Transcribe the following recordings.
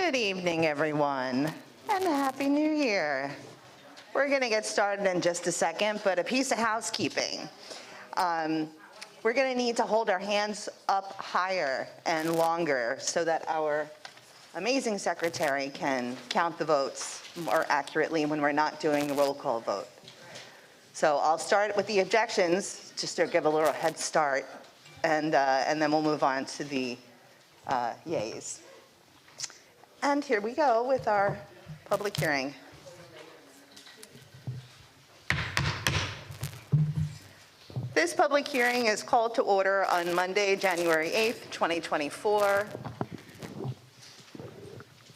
Good evening, everyone, and Happy New Year. We're going to get started in just a second, but a piece of housekeeping. We're going to need to hold our hands up higher and longer so that our amazing secretary can count the votes more accurately when we're not doing a roll call vote. So I'll start with the objections, just to give a little head start, and then we'll move on to the yays. And here we go with our public hearing. This public hearing is called to order on Monday, January 8th, 2024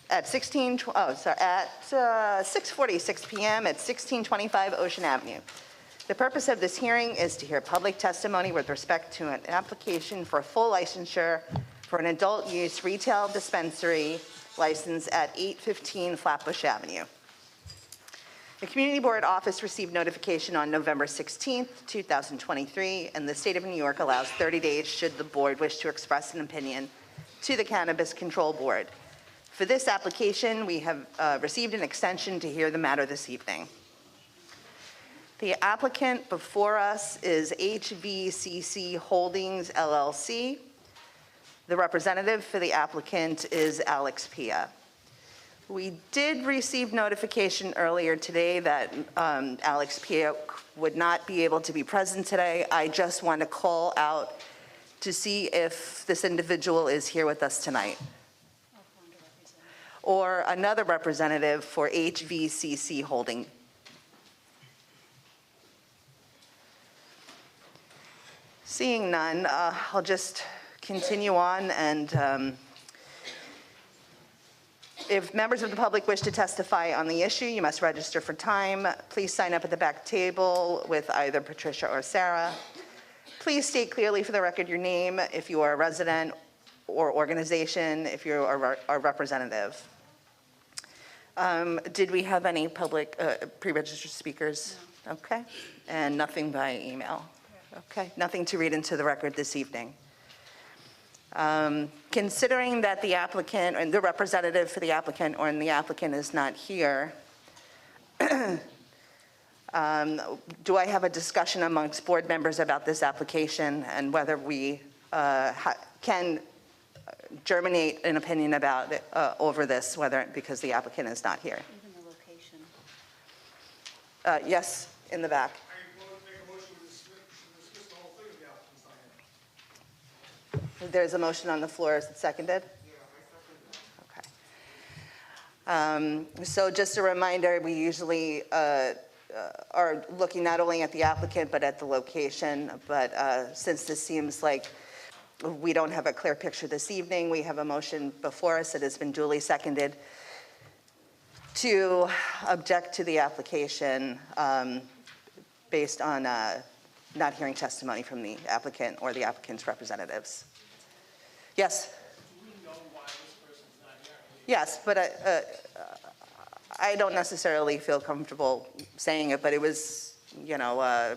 at 6:46 p.m. at 1625 Ocean Avenue. The purpose of this hearing is to hear public testimony with respect to an application for full licensure for an adult use retail dispensary license at 815 Flatbush Avenue. The Community Board Office received notification on November 16th, 2023, and the State of New York allows 30 days should the board wish to express an opinion to the Cannabis Control Board. For this application, we have received an extension to hear the matter this evening. The applicant before us is HVCC Holdings, LLC. The representative for the applicant is Alex Pia. We did receive notification earlier today that Alex Pia would not be able to be present today. I just want to call out to see if this individual is here with us tonight. Or another representative for HVCC Holding. Seeing none, I'll just continue on, and if members of the public wish to testify on the issue, you must register for time. Please sign up at the back table with either Patricia or Sarah. Please state clearly for the record your name if you are a resident, or organization if you are a representative. Did we have any public pre-registered speakers? No. Okay, and nothing by email. Okay, nothing to read into the record this evening. Considering that the applicant and the representative for the applicant or the applicant is not here, do I have a discussion amongst board members about this application and whether we can germinate an opinion about it, over this, because the applicant is not here? Even the location. Yes, in the back. There's a motion on the floor. Is it seconded? Yeah, I seconded. Okay. So just a reminder, we usually are looking not only at the applicant but at the location. But since this seems like we don't have a clear picture this evening, we have a motion before us that has been duly seconded to object to the application based on not hearing testimony from the applicant or the applicant's representatives. Yes? Do we know why this person's not here? Yes, but I don't necessarily feel comfortable saying it, but it was, you know,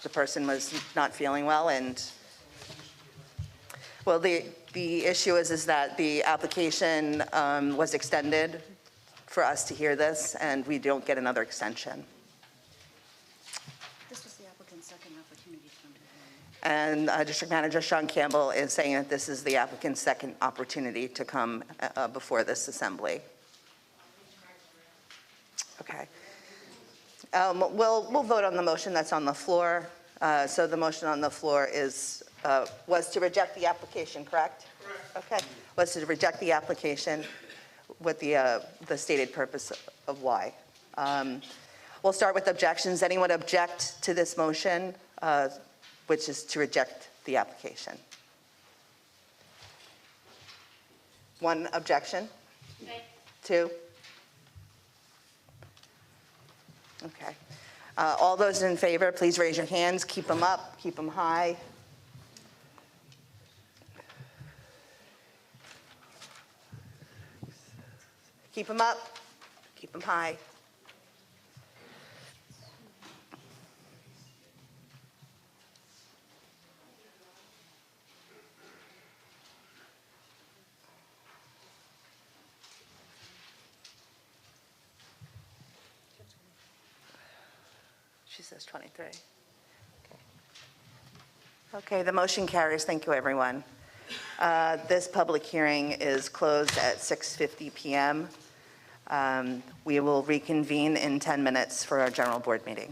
the person was not feeling well, and, well, the issue is that the application was extended for us to hear this, and we don't get another extension. This was the applicant's second opportunity to come to the hearing. And District Manager Sean Campbell is saying that this is the applicant's second opportunity to come before this assembly. Okay. We'll vote on the motion that's on the floor. So the motion on the floor is was to reject the application, correct? Correct. Okay. Was to reject the application with the stated purpose of why. We'll start with objections. Anyone object to this motion? Which is to reject the application. One objection? Okay. Two? Okay. All those in favor, please raise your hands. Keep them up, keep them high. Keep them up, keep them high. She says 23. Okay, the motion carries. Thank you, everyone. This public hearing is closed at 6:50 PM. We will reconvene in 10 minutes for our general board meeting.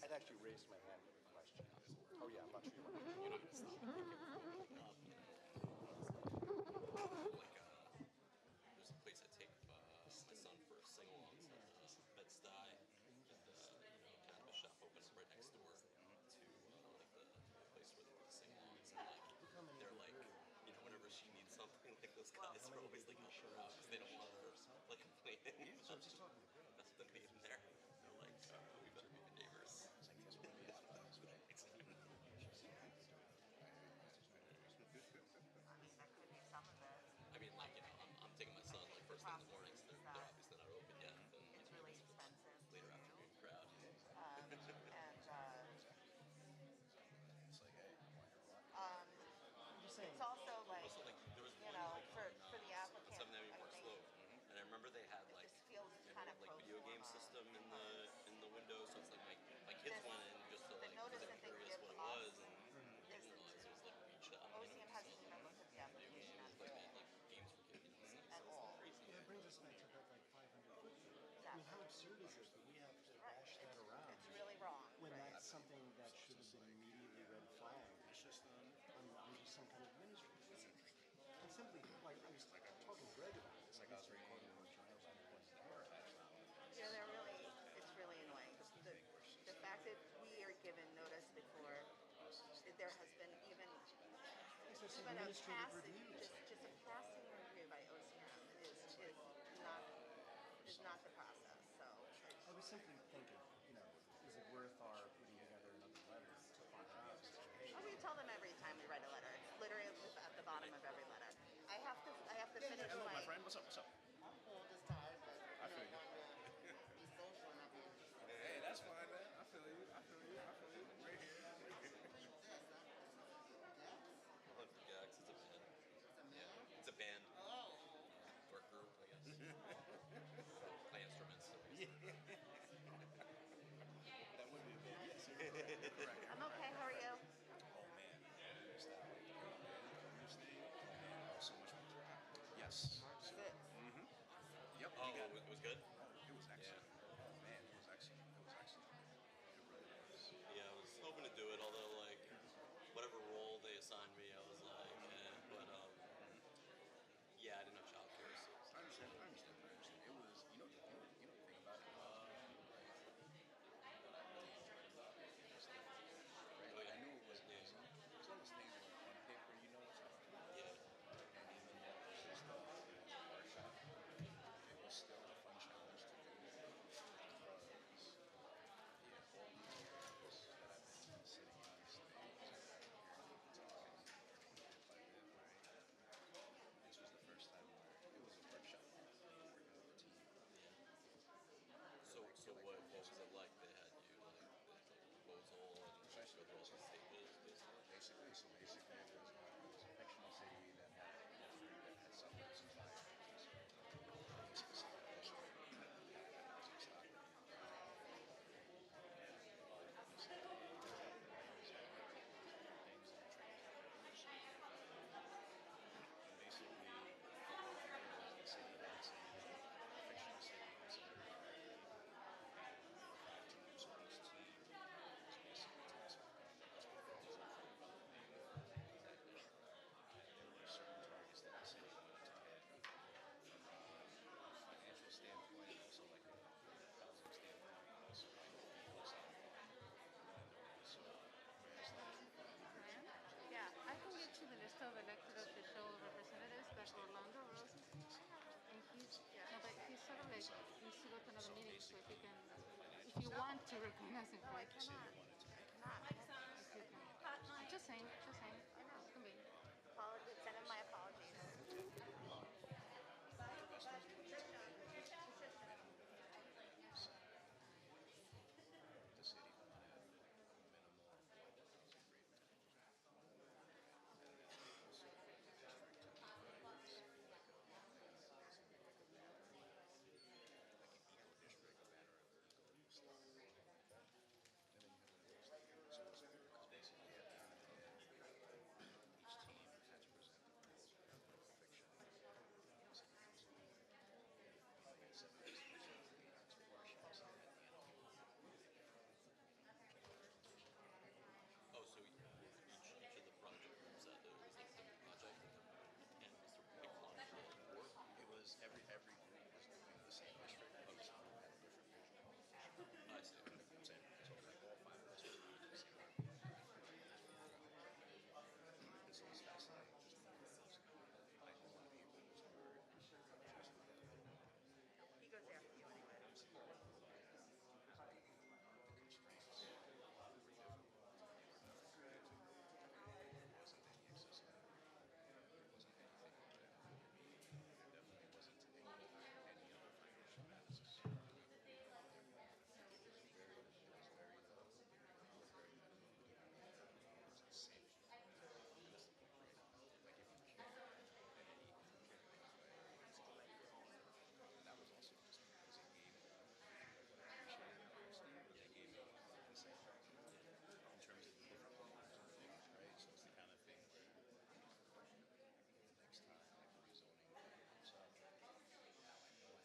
I'd actually raised my hand with a question. Oh, yeah, I'm not sure. You know, it's not. There's a place I take my son for a sing-along to Bed-Stuy, and kind of a shop opens right next door to like the place where they do the sing-alongs, and they're like, whenever she needs something, like those guys are always like up her out because they don't want her like complaining. So that's the name there. They're like, we better be the neighbors. I mean, like, I'm taking my son like first thing in the morning, so they're obviously not open yet. And It's really expensive. later afternoon crowd. It's also like, Also, like, there was one like for on the applicant, 7th Avenue I Park think Slope, and I remember they had it like just feels kind of pro video game forma. system in the window, so it's like my kids went in just to The like because notice they that were they curious give what it us was, and is didn't realize it was like reach out. OCM hasn't even looked at the application It was like made like games for kids, at all. crazy. That brings us back to that like 500 foot. I mean, how absurd is it that we have to bash that around It's really wrong. when that's something that should have been immediately red flagged on just some kind of administrative thing. And simply, like, I was talking to Greg about this. I guess they're recording the journals and Yeah, it's really annoying. The fact that we are given notice before that there has been even it's just a administrative passing, reviews. just a passing review by OCM is not the process. So I was simply thinking, is it worth our putting together another letter to find out? we tell them every time we write a letter. It's literally at the bottom of every letter. I have to finish Hello, my my friend. What's up? What's up? I'm cool, just tired, but I feel you. be social and not be. Hey, that's fine, man. I feel you. I feel you. I feel you. Right here. Hunter Gags, it's a band. Yeah, it's a band or group, I guess. Play instruments. That would be good. Yes, sir. Right. I'm okay. How are you? Oh man, this thing, man, so much fun. Yes. Good. Yep. Oh, You got it was good? Oh, it was excellent. Man, it was excellent. It was excellent. It really was. Yeah, I was hoping to do it, although, like, whatever role they assigned me, I was like, but, yeah, I didn't have childcare, so I understand. I understand. I understand. It was. You know the thing about it. What I really enjoyed about it was that, right? Like I knew it was easy. It's one of those things where on paper you know it's hard. yeah. And even though it was just a workshop, it was still a fun challenge to do because all these years that I've been sitting on these things, hearing people talking, bit by bit, right? This was the first time where it was a workshop, working with a team. So what was it like? They had you, like, the proposal and go through all these stages, basically? Basically, it was a fictional city that had suffered want to recognize him, but I cannot. Just saying, just saying. I know, it's gonna be. Send him my apologies. The city wanted minimal agreement. Oh, so each of the project groups that there was like a project and Mr. Pick launched the board. It was every group was doing the same district, but just had a different vision. I see. You know what I'm saying? So like all five of us were doing the same thing. And so it's fascinating just knowing those like all the people who were He goes after you anyway. that was also just because it gave me insight in terms of the different levels of things, right? So it's the kind of thing where next time like rezoning comes up, now I know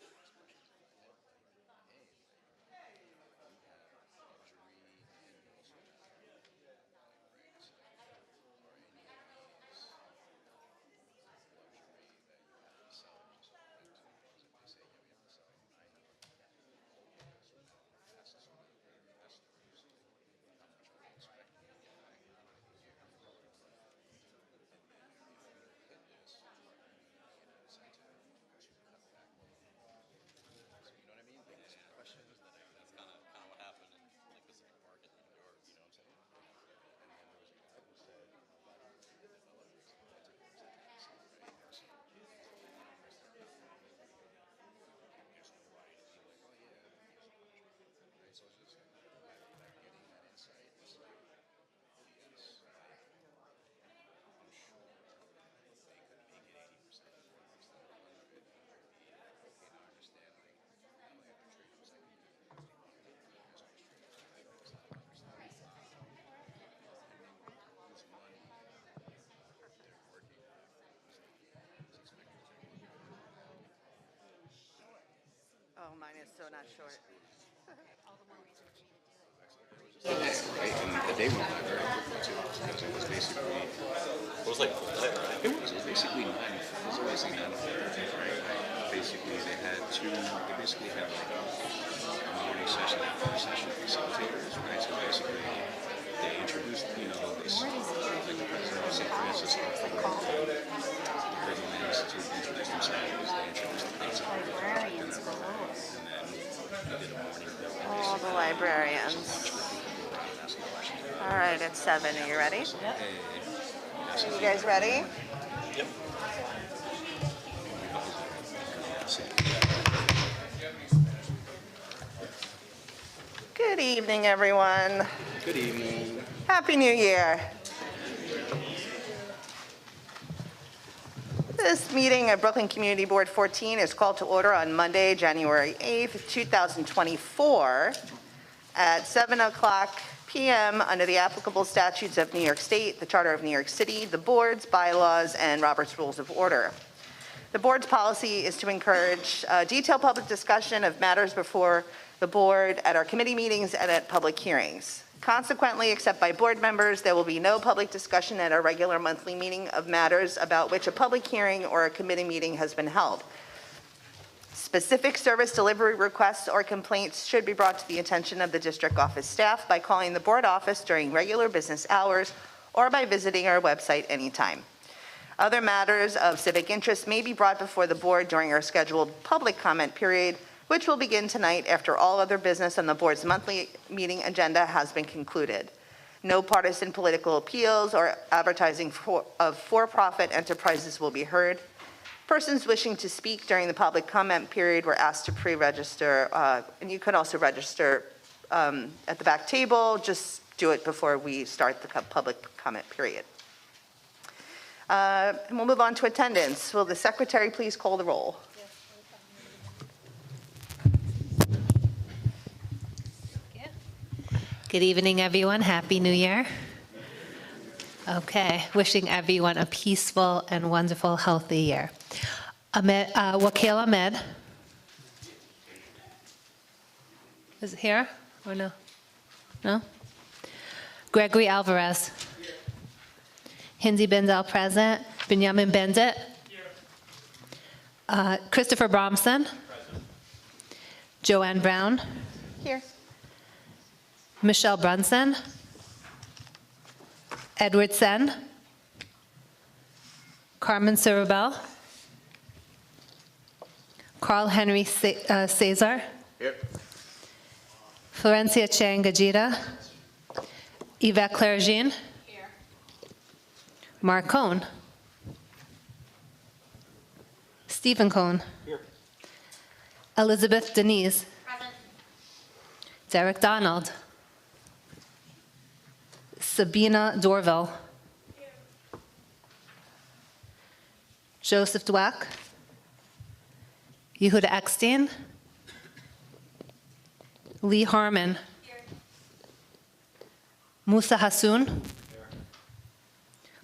I can ask questions in my head like, hey, like you have luxury and you also have right? So, or any of these luxury that you have to sell just for rent. So they say, yeah, we have to sell 900. So now that's the sort of investors. How much are we expecting to get back in a year? And then if you hit this, you know, incentive to cut back. So you know what I mean? Like some questions that I That's kind of what happened in like Pacific Park in New York. you know what I'm saying? And then there was a guy who said a lot of the developers had to go to DC, right? So there's no right to be like, oh yeah, here's a punishment, right? So it's just by getting that insight, it's like, yes, like I'm sure they could make it 80% more instead of 100. It would be okay. Now I understand like now they have to treat them like there's always trade-offs. I understand, and then whose money they're working with is expected to be. Oh, mine is so not short. All the more reason for me to do it. Right? And the day went by very quickly too, because it was basically It was like full day, right? it was basically 9 to 5. It was basically 9 to 5, right? Like, basically they had two. They basically had like a morning session and a session facilitators, right? So basically they introduced, you know, this like the president of St. Francis Government Institute introduced themselves. They introduced the concept of the project and everything, and then they did a morning bill. All the librarians. All right, it's 7. Are you ready? Are you guys ready? Yep. Good evening, everyone. Good evening. Happy New Year. This meeting of Brooklyn Community Board 14 is called to order on Monday, January 8th, 2024 at 7 o'clock p.m. under the applicable statutes of New York State, the Charter of New York City, the board's bylaws, and Robert's Rules of Order. The board's policy is to encourage detailed public discussion of matters before the board at our committee meetings and at public hearings. Consequently, except by board members, there will be no public discussion at our regular monthly meeting of matters about which a public hearing or a committee meeting has been held. Specific service delivery requests or complaints should be brought to the attention of the district office staff by calling the board office during regular business hours or by visiting our website anytime. Other matters of civic interest may be brought before the board during our scheduled public comment period which will begin tonight after all other business on the board's monthly meeting agenda has been concluded. No partisan political appeals or advertising of for-profit enterprises will be heard. Persons wishing to speak during the public comment period were asked to pre-register, and you can also register at the back table. Just do it before we start the public comment period. And we'll move on to attendance. Will the secretary please call the roll? Good evening, everyone. Happy New Year. Okay, wishing everyone a peaceful and wonderful, healthy year. Wakil Ahmed. Is it here or no? No? Gregory Alvarez. Hindi Bendel present. Benjamin Bendit. Christopher Bromson. Joanne Brown. Here. Michelle Brunson. Edward Sen. Carmen Cerubel. Carl Henry Cesar. Florencia Chang Gajita. Yvette Clerjean. Mark Cohn. Stephen Cohn. Elizabeth Denise. Derek Donald. Sabina Dorville. Joseph Dweck. Yehuda Eckstein. Lee Harmon. Musa Hassoun.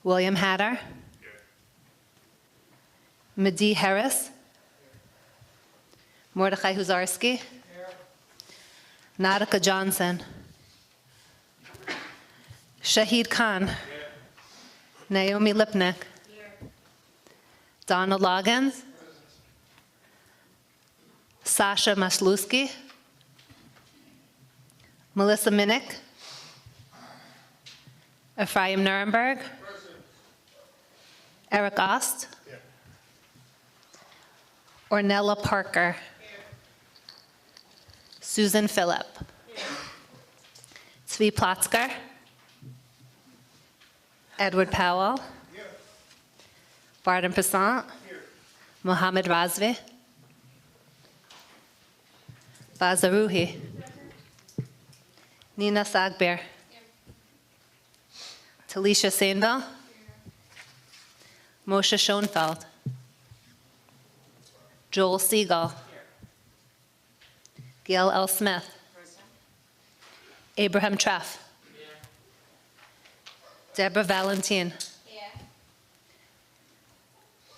William Hatter. Madi Harris. Mordechai Huzarski. Nadika Johnson. Shahid Khan. Naomi Lipnick. Donald Loggins. Sasha Masluski. Melissa Minnick. Ephraim Nuremberg. Eric Ost. Ornella Parker. Susan Phillip. Tzvi Plotzker. Edward Powell. Barton Passant. Mohammed Razvi. Bazaruhi. Nina Sagbir. Talisha Sainville. Moshe Schoenfeld. Joel Siegel. Gail L. Smith. Abraham Treff. Deborah Valentin.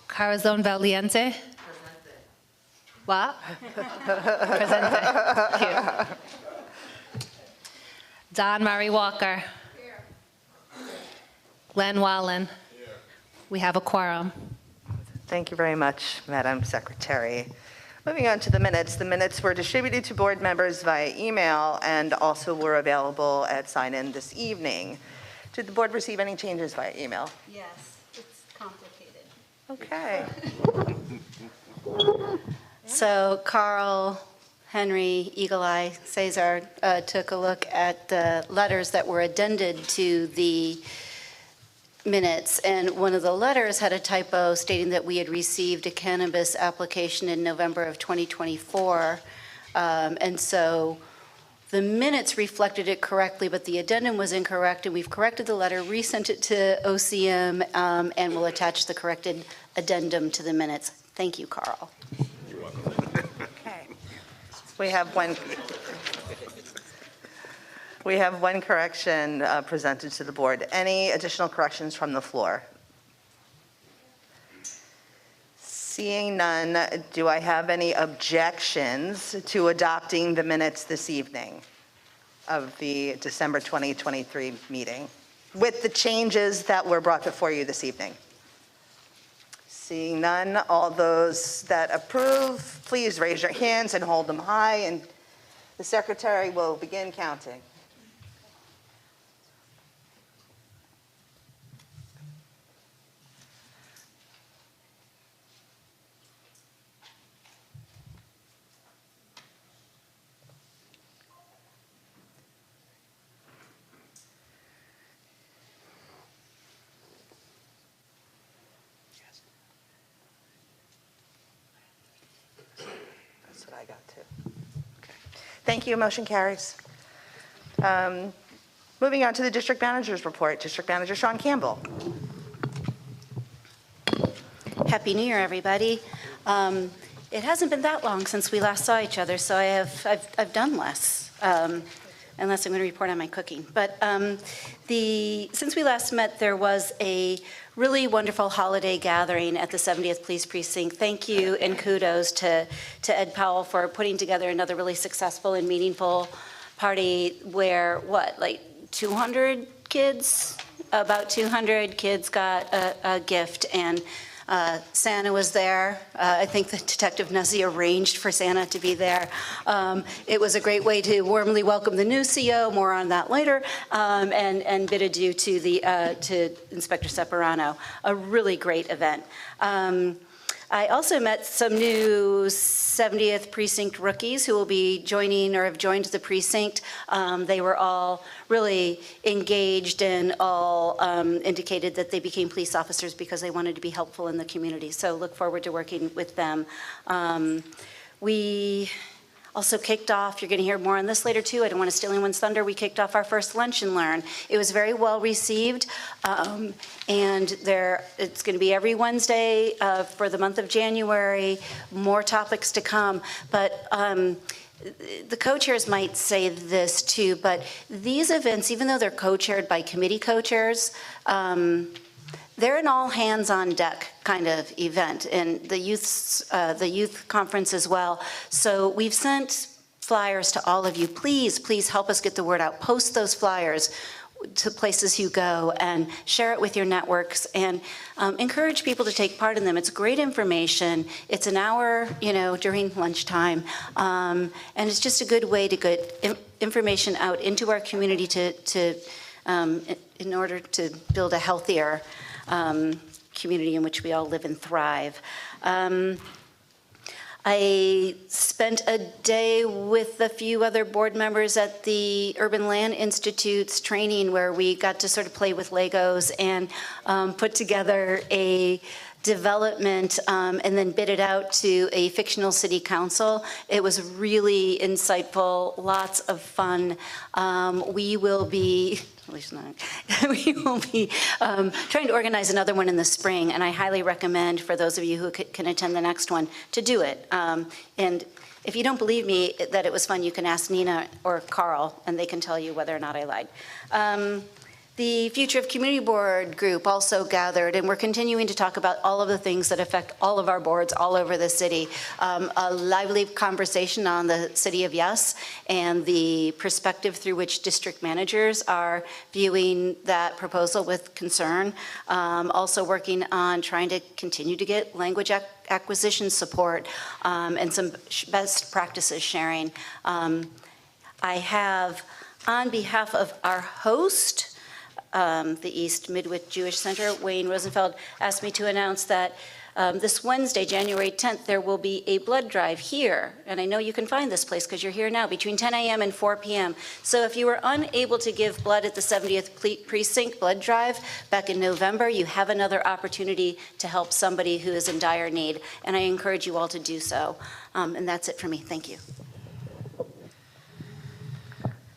Corazon Valiente. What? Presente. Thank you. Don Murray Walker. Glenn Wallen. We have a quorum. Thank you very much, Madam Secretary. Moving on to the minutes. The minutes were distributed to board members via email and also were available at sign-in this evening. Did the board receive any changes via email? Yes, it's complicated. Okay. So Carl, Henry, Eagle Eye, Cesar took a look at the letters that were addended to the minutes, and one of the letters had a typo stating that we had received a cannabis application in November of 2024, and so the minutes reflected it correctly, but the addendum was incorrect, and we've corrected the letter, resent it to OCM, and will attach the corrected addendum to the minutes. Thank you, Carl. Okay. We have one correction presented to the board. Any additional corrections from the floor? Seeing none, do I have any objections to adopting the minutes this evening of the December 2023 meeting with the changes that were brought before you this evening? Seeing none, all those that approve, please raise your hands and hold them high, and the secretary will begin counting. Thank you. Motion carries. Moving on to the district manager's report. District Manager Sean Campbell. Happy New Year, everybody. It hasn't been that long since we last saw each other, so I've done less, unless I'm going to report on my cooking. But since we last met, there was a really wonderful holiday gathering at the 70th Police Precinct. Thank you and kudos to Ed Powell for putting together another really successful and meaningful party where, like 200 kids, about 200 kids got a gift, and Santa was there. I think that Detective Nuzzi arranged for Santa to be there. It was a great way to warmly welcome the new CO, more on that later, and bid adieu to Inspector Separano. A really great event. I also met some new 70th Precinct rookies who will be joining or have joined the precinct. They were all really engaged and all indicated that they became police officers because they wanted to be helpful in the community. So look forward to working with them. We also kicked off, you're going to hear more on this later too, I don't want to steal anyone's thunder, we kicked off our first Lunch and Learn. It was very well received, and it's going to be every Wednesday for the month of January, more topics to come. But the co-chairs might say this too, but these events, even though they're co-chaired by committee co-chairs, they're an all hands on deck kind of event, and the youth conference as well. So we've sent flyers to all of you. Please help us get the word out. Post those flyers to places you go and share it with your networks, and encourage people to take part in them. It's great information. It's an hour, during lunchtime, and it's just a good way to get information out into our community in order to build a healthier community in which we all live and thrive. I spent a day with a few other board members at the Urban Land Institute's training where we got to sort of play with Legos and put together a development and then bid it out to a fictional city council. It was really insightful, lots of fun. We will be, at least not, we will be trying to organize another one in the spring, and I highly recommend for those of you who can attend the next one to do it. And if you don't believe me that it was fun, you can ask Nina or Carl, and they can tell you whether or not I lied. The Future of Community Board group also gathered, and we're continuing to talk about all of the things that affect all of our boards all over the city. A lively conversation on the City of Yes and the perspective through which district managers are viewing that proposal with concern. Also working on trying to continue to get language acquisition support and some best practices sharing. I have, on behalf of our host, the East Midwich Jewish Center, Wayne Rosenfeld, asked me to announce that this Wednesday, January 10th, there will be a blood drive here. And I know you can find this place because you're here now, between 10 a.m. and 4 p.m. So if you were unable to give blood at the 70th Precinct blood drive back in November, you have another opportunity to help somebody who is in dire need. And I encourage you all to do so. And that's it for me. Thank you.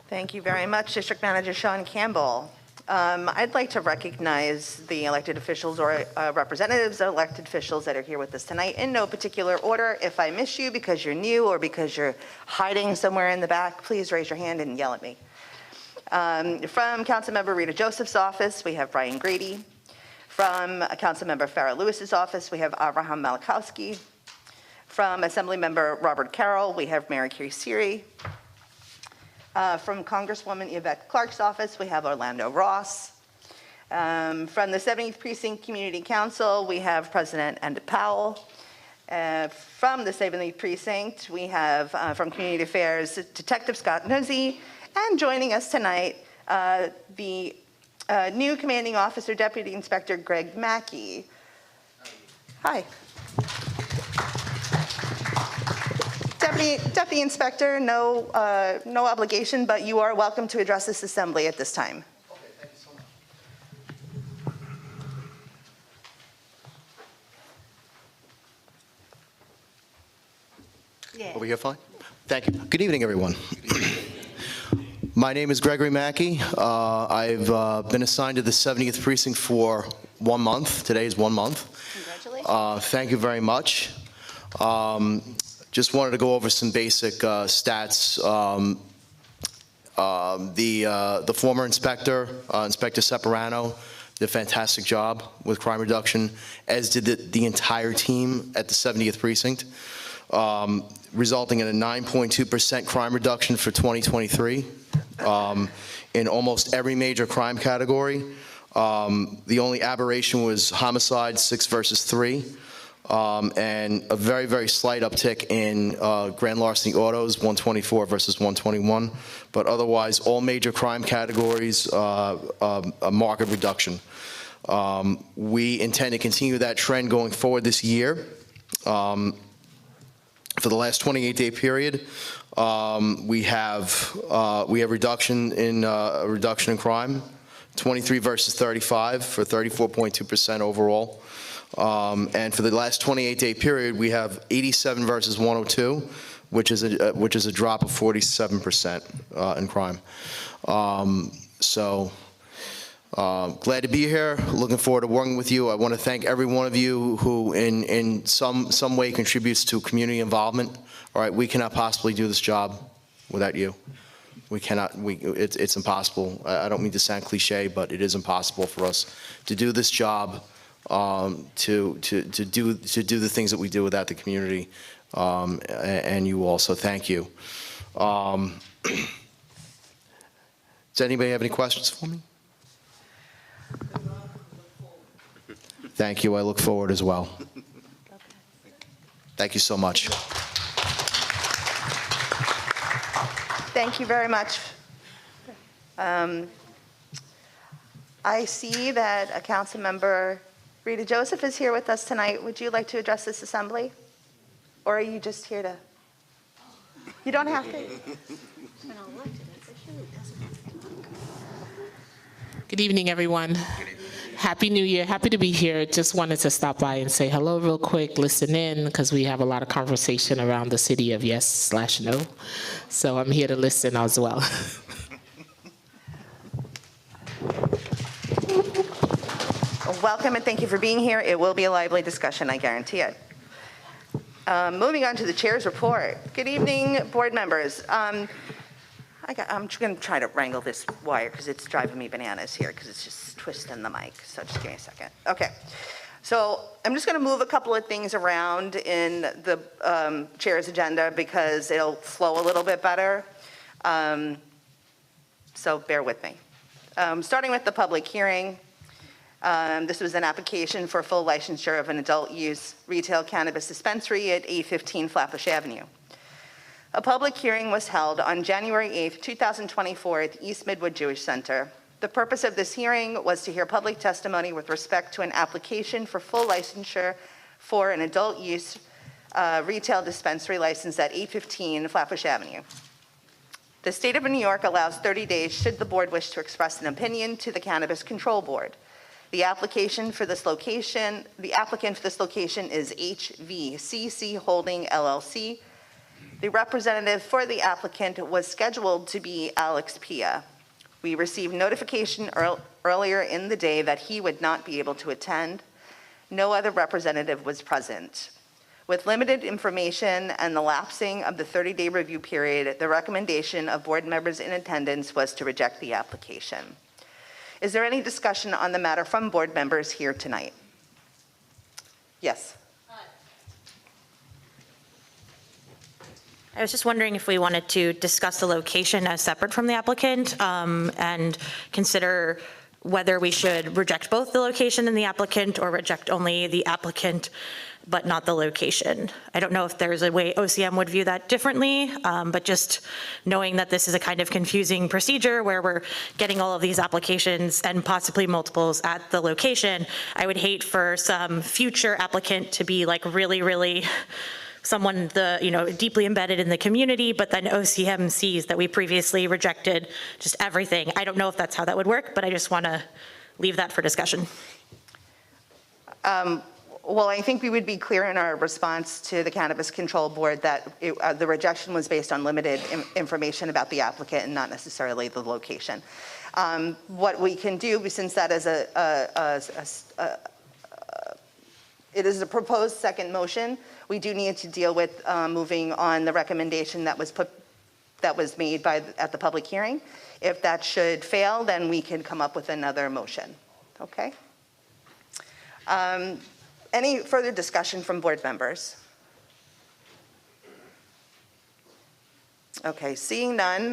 Thank you very much, District Manager Sean Campbell. I'd like to recognize the elected officials or representatives of elected officials that are here with us tonight in no particular order. If I miss you because you're new or because you're hiding somewhere in the back, please raise your hand and yell at me. From Councilmember Rita Joseph's office, we have Brian Grady. From Councilmember Farrah Lewis's office, we have Abraham Malakowski. From Assemblymember Robert Carroll, we have Mary Curie Siri. From Congresswoman Yvette Clark's office, we have Orlando Ross. From the 70th Precinct Community Council, we have President Ed Powell. From the 70th Precinct, we have from Community Affairs, Detective Scott Nuzzi. And joining us tonight, the new Commanding Officer, Deputy Inspector Greg Mackey. Hi. Deputy Inspector, no obligation, but you are welcome to address this assembly at this time. Okay, thank you so much. Yeah. Over here fine? Thank you. Good evening, everyone. My name is Gregory Mackey. I've been assigned to the 70th precinct for 1 month. Today is 1 month. Congratulations. Thank you very much. Just wanted to go over some basic stats. The former inspector, Inspector Separano, did a fantastic job with crime reduction, as did the entire team at the 70th precinct, resulting in a 9.2% crime reduction for 2023 in almost every major crime category. The only aberration was homicide, 6 versus 3. And a very, very slight uptick in grand larceny autos, 124 versus 121. But otherwise, all major crime categories, a marked reduction. We intend to continue that trend going forward this year. For the last 28-day period, we have reduction in crime, 23 versus 35 for 34.2% overall. And for the last 28-day period, we have 87 versus 102, which is a drop of 47% in crime. Glad to be here. Looking forward to working with you. I want to thank every one of you who, in some way, contributes to community involvement. All right, we cannot possibly do this job without you. We cannot. It's impossible. I don't mean to sound cliche, but it is impossible for us to do this job. To do the things that we do without the community, and you also. Thank you. Does anybody have any questions for me? Thank you. I look forward as well. Thank you so much. Thank you very much. I see that a council member, Rita Joseph, is here with us tonight. Would you like to address this assembly? Or are you just here to? You don't have to. Good evening, everyone. Happy New Year. Happy to be here. Just wanted to stop by and say hello real quick, listen in, because we have a lot of conversation around the city of yes/no. So I'm here to listen as well. Welcome and thank you for being here. It will be a lively discussion, I guarantee it. Moving on to the chair's report. Good evening, board members. I'm just going to try to wrangle this wire because it's driving me bananas here because it's just twisting the mic. So just give me a second. Okay. So I'm just going to move a couple of things around in the chair's agenda because it'll flow a little bit better. So bear with me. Starting with the public hearing. This was an application for full licensure of an adult use retail cannabis dispensary at 815 Flatbush Avenue. A public hearing was held on January 8th, 2024 at the East Midwood Jewish Center. The purpose of this hearing was to hear public testimony with respect to an application for full licensure for an adult use retail dispensary license at 815 Flatbush Avenue. The state of New York allows 30 days should the board wish to express an opinion to the Cannabis Control Board. The applicant for this location is HVCC Holding LLC. The representative for the applicant was scheduled to be Alex Pia. We received notification earlier in the day that he would not be able to attend. No other representative was present. With limited information and the lapsing of the 30-day review period, the recommendation of board members in attendance was to reject the application. Is there any discussion on the matter from board members here tonight? Yes. I was just wondering if we wanted to discuss the location as separate from the applicant and consider whether we should reject both the location and the applicant or reject only the applicant but not the location. I don't know if there's a way OCM would view that differently, but just knowing that this is a kind of confusing procedure where we're getting all of these applications and possibly multiples at the location, I would hate for some future applicant to be like really someone deeply embedded in the community, but then OCM sees that we previously rejected just everything. I don't know if that's how that would work, but I just want to leave that for discussion. Well, I think we would be clear in our response to the Cannabis Control Board that the rejection was based on limited information about the applicant and not necessarily the location. What we can do, since that is it is a proposed second motion, we do need to deal with moving on the recommendation that was made at the public hearing. If that should fail, then we can come up with another motion. Okay? Any further discussion from board members? Okay, seeing none,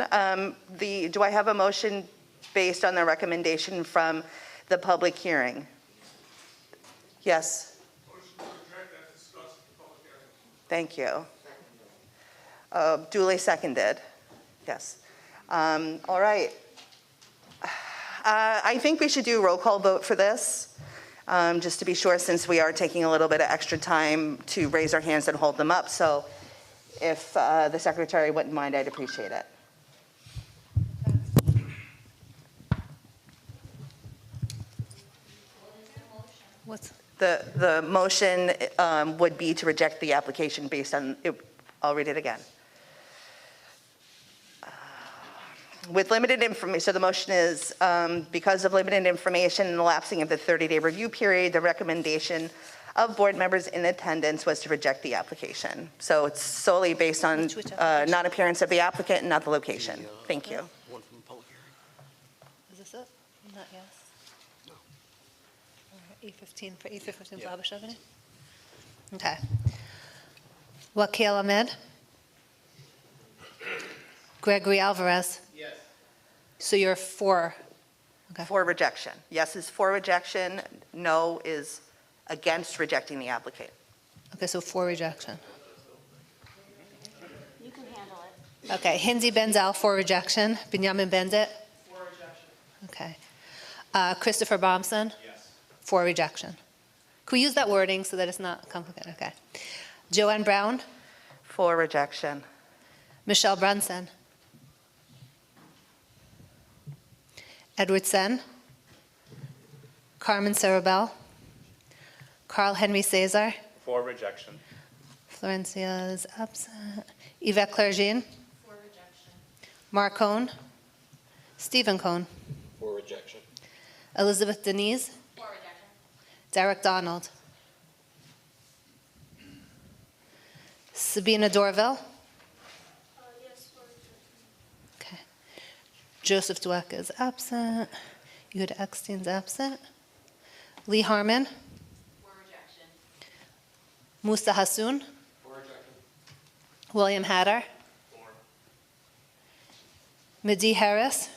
do I have a motion based on the recommendation from the public hearing? Yes. Thank you. Duly seconded. Yes. All right. I think we should do a roll call vote for this, just to be sure, since we are taking a little bit of extra time to raise our hands and hold them up. So if the secretary wouldn't mind, I'd appreciate it. What's The motion would be to reject the application based on, I'll read it again. With limited information, so the motion is, because of limited information and the lapsing of the 30-day review period, the recommendation of board members in attendance was to reject the application. So it's solely based on non-appearance of the applicant and not the location. Thank you. One from the public hearing. Is this it? Not yes. No. 8:15 for 8:15 Flabish Avenue? Okay. Wakil Ahmed? Gregory Alvarez? Yes. So you're for? Okay. For rejection. Yes is for rejection, no is against rejecting the applicant. Okay, so for rejection. You can handle it. Okay, Hinzi Benzel for rejection. Binyamin Bendit? For rejection. Okay. Christopher Bomson? Yes. For rejection. Can we use that wording so that it's not complicated? Okay. Joanne Brown? For rejection. Michelle Brunson? Edward Sen? Carmen Cerabell? Carl Henry Cesar? For rejection. Florencia is absent. Yvette Clergine? For rejection. Mark Cohn? Stephen Cohn? For rejection. Elizabeth Denise? For rejection. Derek Donald? Sabina Dorville? Yes, for rejection. Okay. Joseph Dweck is absent. Yehuda Eckstein's absent. Lee Harmon? For rejection. Musa Hassoun? For rejection. William Hatter? For. Mehdi Harris?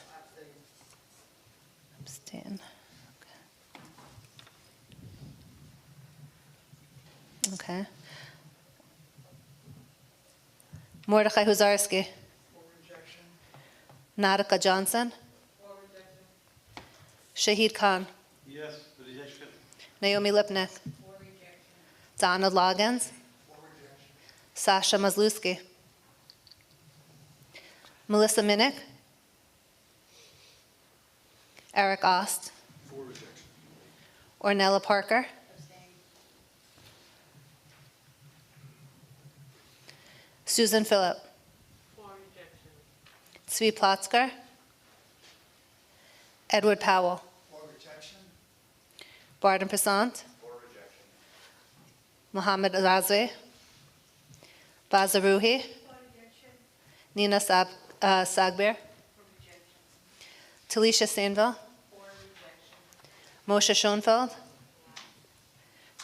Abstain. Okay. Mordechai Huzarski? For rejection. Nadika Johnson? For rejection. Shahid Khan? Yes, rejection. Naomi Lipnick? For rejection. Donna Loggins? For rejection. Sasha Mazlewski? Melissa Minnick? Eric Ost? For rejection. Ornella Parker? Abstain. Susan Phillip? For rejection. Tzvi Plotzker? Edward Powell? For rejection. Barton Prasant? For rejection. Mohammed Razwe? Bazaruhi? Nina Sagbir? For rejection. Talisha Sainville? For rejection. Moshe Schoenfeld?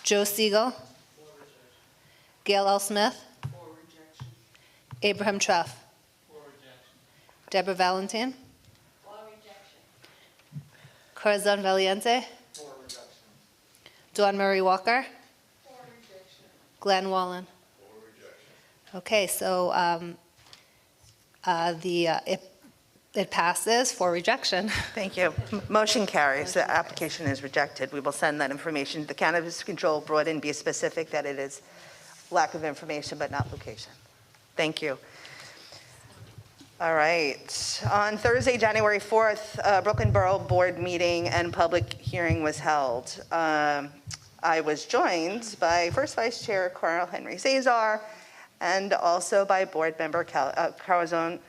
Joe Siegel? Gail L. Smith? For rejection. Abraham Treff? For rejection. Deborah Valentin? For rejection. Corazon Valiente? For rejection. Dawn Murray Walker? For rejection. Glenn Wallen? For rejection. Okay, so it passes for rejection. Thank you. Motion carries. The application is rejected. We will send that information to the Cannabis Control Board and be specific that it is lack of information but not location. Thank you. All right. On Thursday, January 4th, Brooklyn Borough Board meeting and public hearing was held. I was joined by First Vice Chair Carl Henry Cesar and also by Board Member Corazon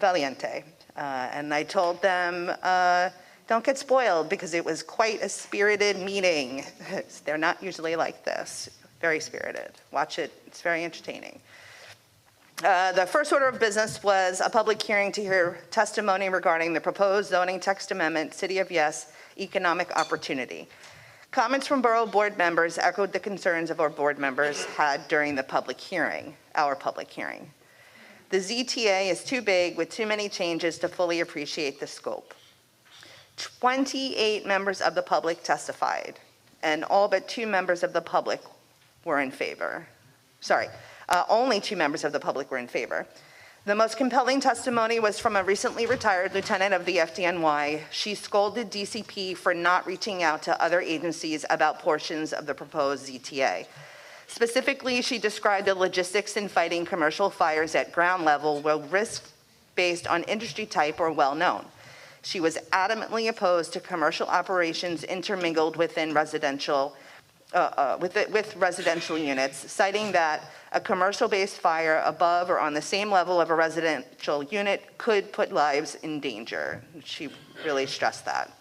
Valiente. And I told them, don't get spoiled because it was quite a spirited meeting. They're not usually like this, very spirited. Watch it, it's very entertaining. The first order of business was a public hearing to hear testimony regarding the proposed zoning text amendment, City of Yes, Economic Opportunity. Comments from Borough Board members echoed the concerns of our board members had during the public hearing, our public hearing. The ZTA is too big with too many changes to fully appreciate the scope. 28 members of the public testified, and all but 2 members of the public were in favor. Sorry. Only 2 members of the public were in favor. The most compelling testimony was from a recently retired lieutenant of the FDNY. She scolded DCP for not reaching out to other agencies about portions of the proposed ZTA. Specifically, she described the logistics in fighting commercial fires at ground level where risks based on industry type were well known. She was adamantly opposed to commercial operations intermingled within residential with residential units, citing that a commercial-based fire above or on the same level of a residential unit could put lives in danger. She really stressed that.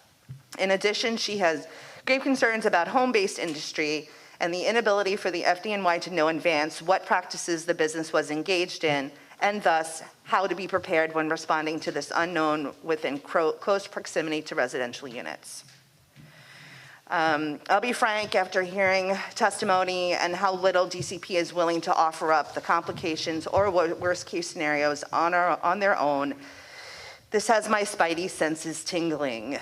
In addition, she has grave concerns about home-based industry and the inability for the FDNY to know in advance what practices the business was engaged in, and thus how to be prepared when responding to this unknown within close proximity to residential units. I'll be frank, after hearing testimony and how little DCP is willing to offer up the complications or worst case scenarios on their own, this has my spidey senses tingling.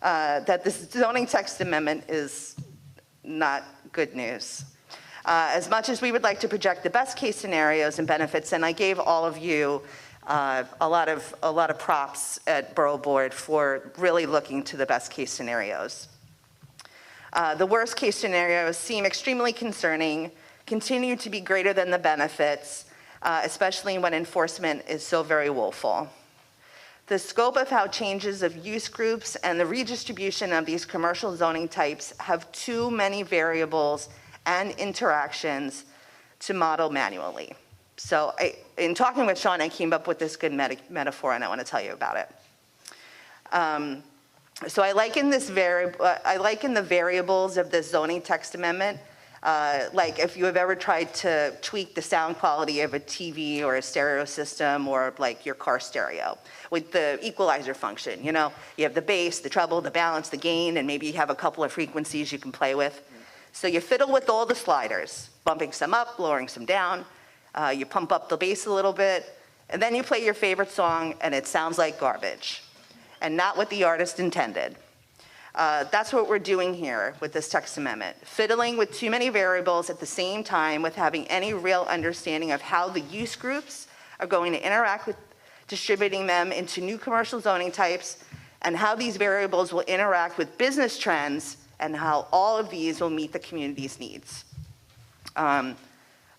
That this zoning text amendment is not good news. As much as we would like to project the best case scenarios and benefits, and I gave all of you a lot of props at Borough Board for really looking to the best case scenarios. The worst case scenarios seem extremely concerning, continue to be greater than the benefits, especially when enforcement is so very woeful. The scope of how changes of use groups and the redistribution of these commercial zoning types have too many variables and interactions to model manually. So in talking with Sean, I came up with this good metaphor, and I want to tell you about it. So I liken the variables of this zoning text amendment, like if you have ever tried to tweak the sound quality of a TV or a stereo system or like your car stereo with the equalizer function. You know, you have the bass, the treble, the balance, the gain, and maybe you have a couple of frequencies you can play with. So you fiddle with all the sliders, bumping some up, lowering some down. You pump up the bass a little bit, and then you play your favorite song, and it sounds like garbage, and not what the artist intended. That's what we're doing here with this text amendment, fiddling with too many variables at the same time with having any real understanding of how the use groups are going to interact with distributing them into new commercial zoning types, and how these variables will interact with business trends, and how all of these will meet the community's needs.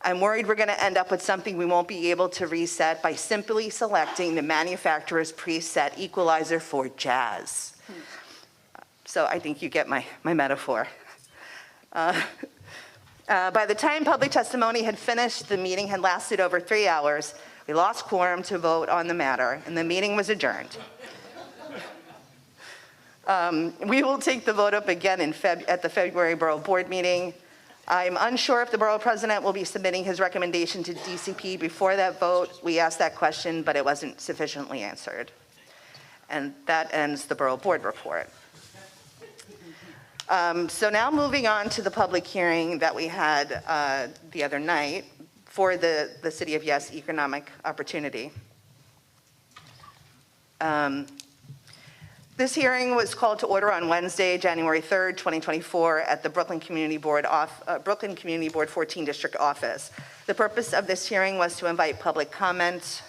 I'm worried we're going to end up with something we won't be able to reset by simply selecting the manufacturer's preset equalizer for jazz. So I think you get my metaphor. By the time public testimony had finished, the meeting had lasted over 3 hours. We lost quorum to vote on the matter, and the meeting was adjourned. We will take the vote up again at the February Borough Board meeting. I'm unsure if the Borough President will be submitting his recommendation to DCP before that vote. We asked that question, but it wasn't sufficiently answered. And that ends the Borough Board report. So now moving on to the public hearing that we had the other night for the City of Yes Economic Opportunity. This hearing was called to order on Wednesday, January 3rd, 2024, at the Brooklyn Community Board 14 District Office. The purpose of this hearing was to invite public comment.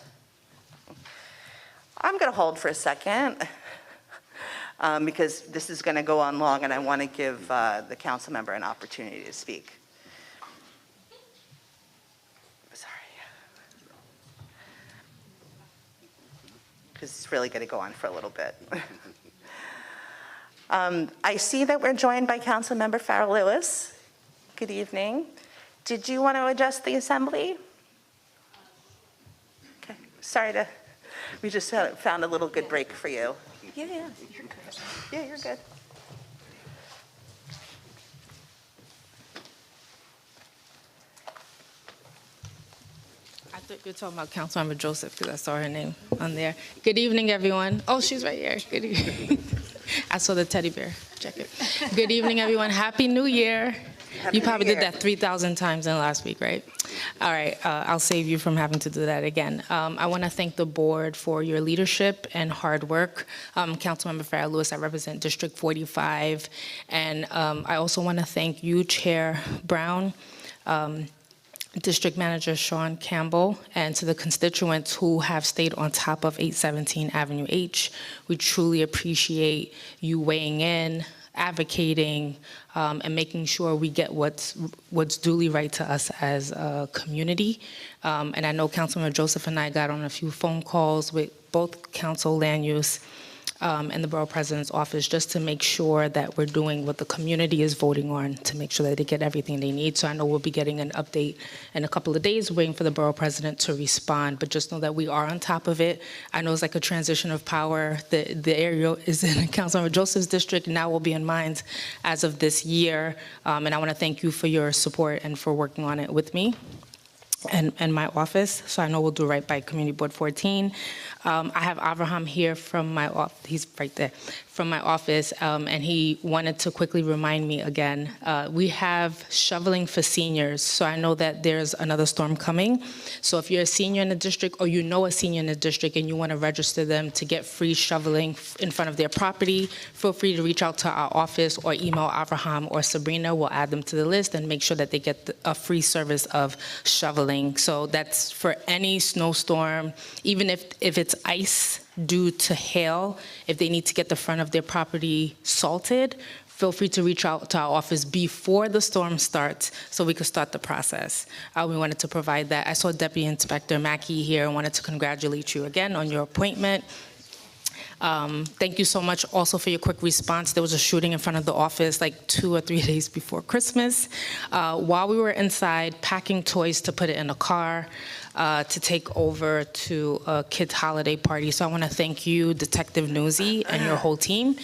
I'm going to hold for a second because this is going to go on long, and I want to give the council member an opportunity to speak. Sorry. Because it's really going to go on for a little bit. I see that we're joined by Councilmember Farrell Lewis. Good evening. Did you want to address the assembly? Okay, sorry to, we just found a little good break for you. Yeah, you're good. Yeah, you're good. I thought you were talking about Councilmember Joseph because I saw her name on there. Good evening, everyone. Oh, she's right here. Good evening. I saw the teddy bear. Check it. Good evening, everyone. Happy New Year. You probably did that 3,000 times in the last week, right? All right, I'll save you from having to do that again. I want to thank the board for your leadership and hard work. Councilmember Farrell Lewis, I represent District 45, and I also want to thank you, Chair Brown, District Manager Sean Campbell, and to the constituents who have stayed on top of 817 Avenue H. We truly appreciate you weighing in, advocating, and making sure we get what's duly right to us as a community. And I know Councilmember Joseph and I got on a few phone calls with both Council Land Use and the Borough President's office just to make sure that we're doing what the community is voting on to make sure that they get everything they need. So I know we'll be getting an update in a couple of days, waiting for the Borough President to respond, but just know that we are on top of it. I know it's like a transition of power. The area is in Councilmember Joseph's district, now will be in mine as of this year. And I want to thank you for your support and for working on it with me and my office, so I know we'll do right by Community Board 14. I have Abraham here from my office, he's right there, from my office, and he wanted to quickly remind me again, we have shoveling for seniors, so I know that there's another storm coming, so if you're a senior in the district or you know a senior in the district and you want to register them to get free shoveling in front of their property, feel free to reach out to our office or email Abraham or Sabrina. We'll add them to the list and make sure that they get a free service of shoveling. So that's for any snowstorm, even if it's ice due to hail, if they need to get the front of their property salted, feel free to reach out to our office before the storm starts so we could start the process. We wanted to provide that. I saw Deputy Inspector Mackey here and wanted to congratulate you again on your appointment. Thank you so much also for your quick response. There was a shooting in front of the office like 2 or 3 days before Christmas. While we were inside packing toys to put it in a car to take over to a kid's holiday party. So I want to thank you, Detective Newsy, and your whole team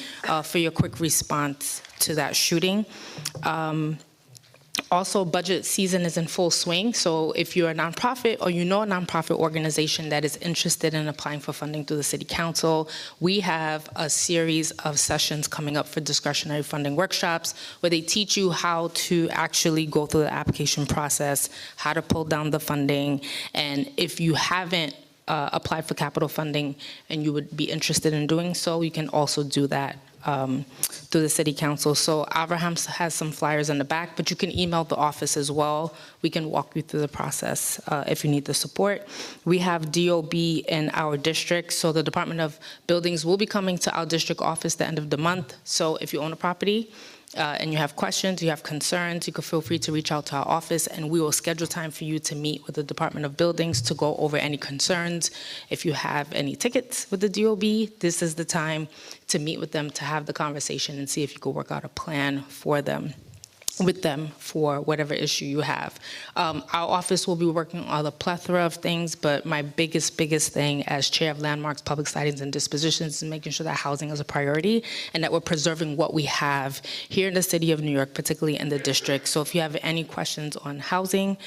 for your quick response to that shooting. Also, budget season is in full swing, so if you're a nonprofit or you know a nonprofit organization that is interested in applying for funding through the City Council, we have a series of sessions coming up for discretionary funding workshops where they teach you how to actually go through the application process, how to pull down the funding, and if you haven't applied for capital funding and you would be interested in doing so, you can also do that through the City Council. So Abraham has some flyers in the back, but you can email the office as well. We can walk you through the process if you need the support. We have DOB in our district, so the Department of Buildings will be coming to our district office the end of the month. So if you own a property, and you have questions, you have concerns, you can feel free to reach out to our office and we will schedule time for you to meet with the Department of Buildings to go over any concerns. If you have any tickets with the DOB, this is the time to meet with them, to have the conversation and see if you could work out a plan for them, with them for whatever issue you have. Our office will be working on a plethora of things, but my biggest thing as Chair of Landmarks, Public Sightings and Dispositions is making sure that housing is a priority and that we're preserving what we have here in the City of New York, particularly in the district. So if you have any questions on housing,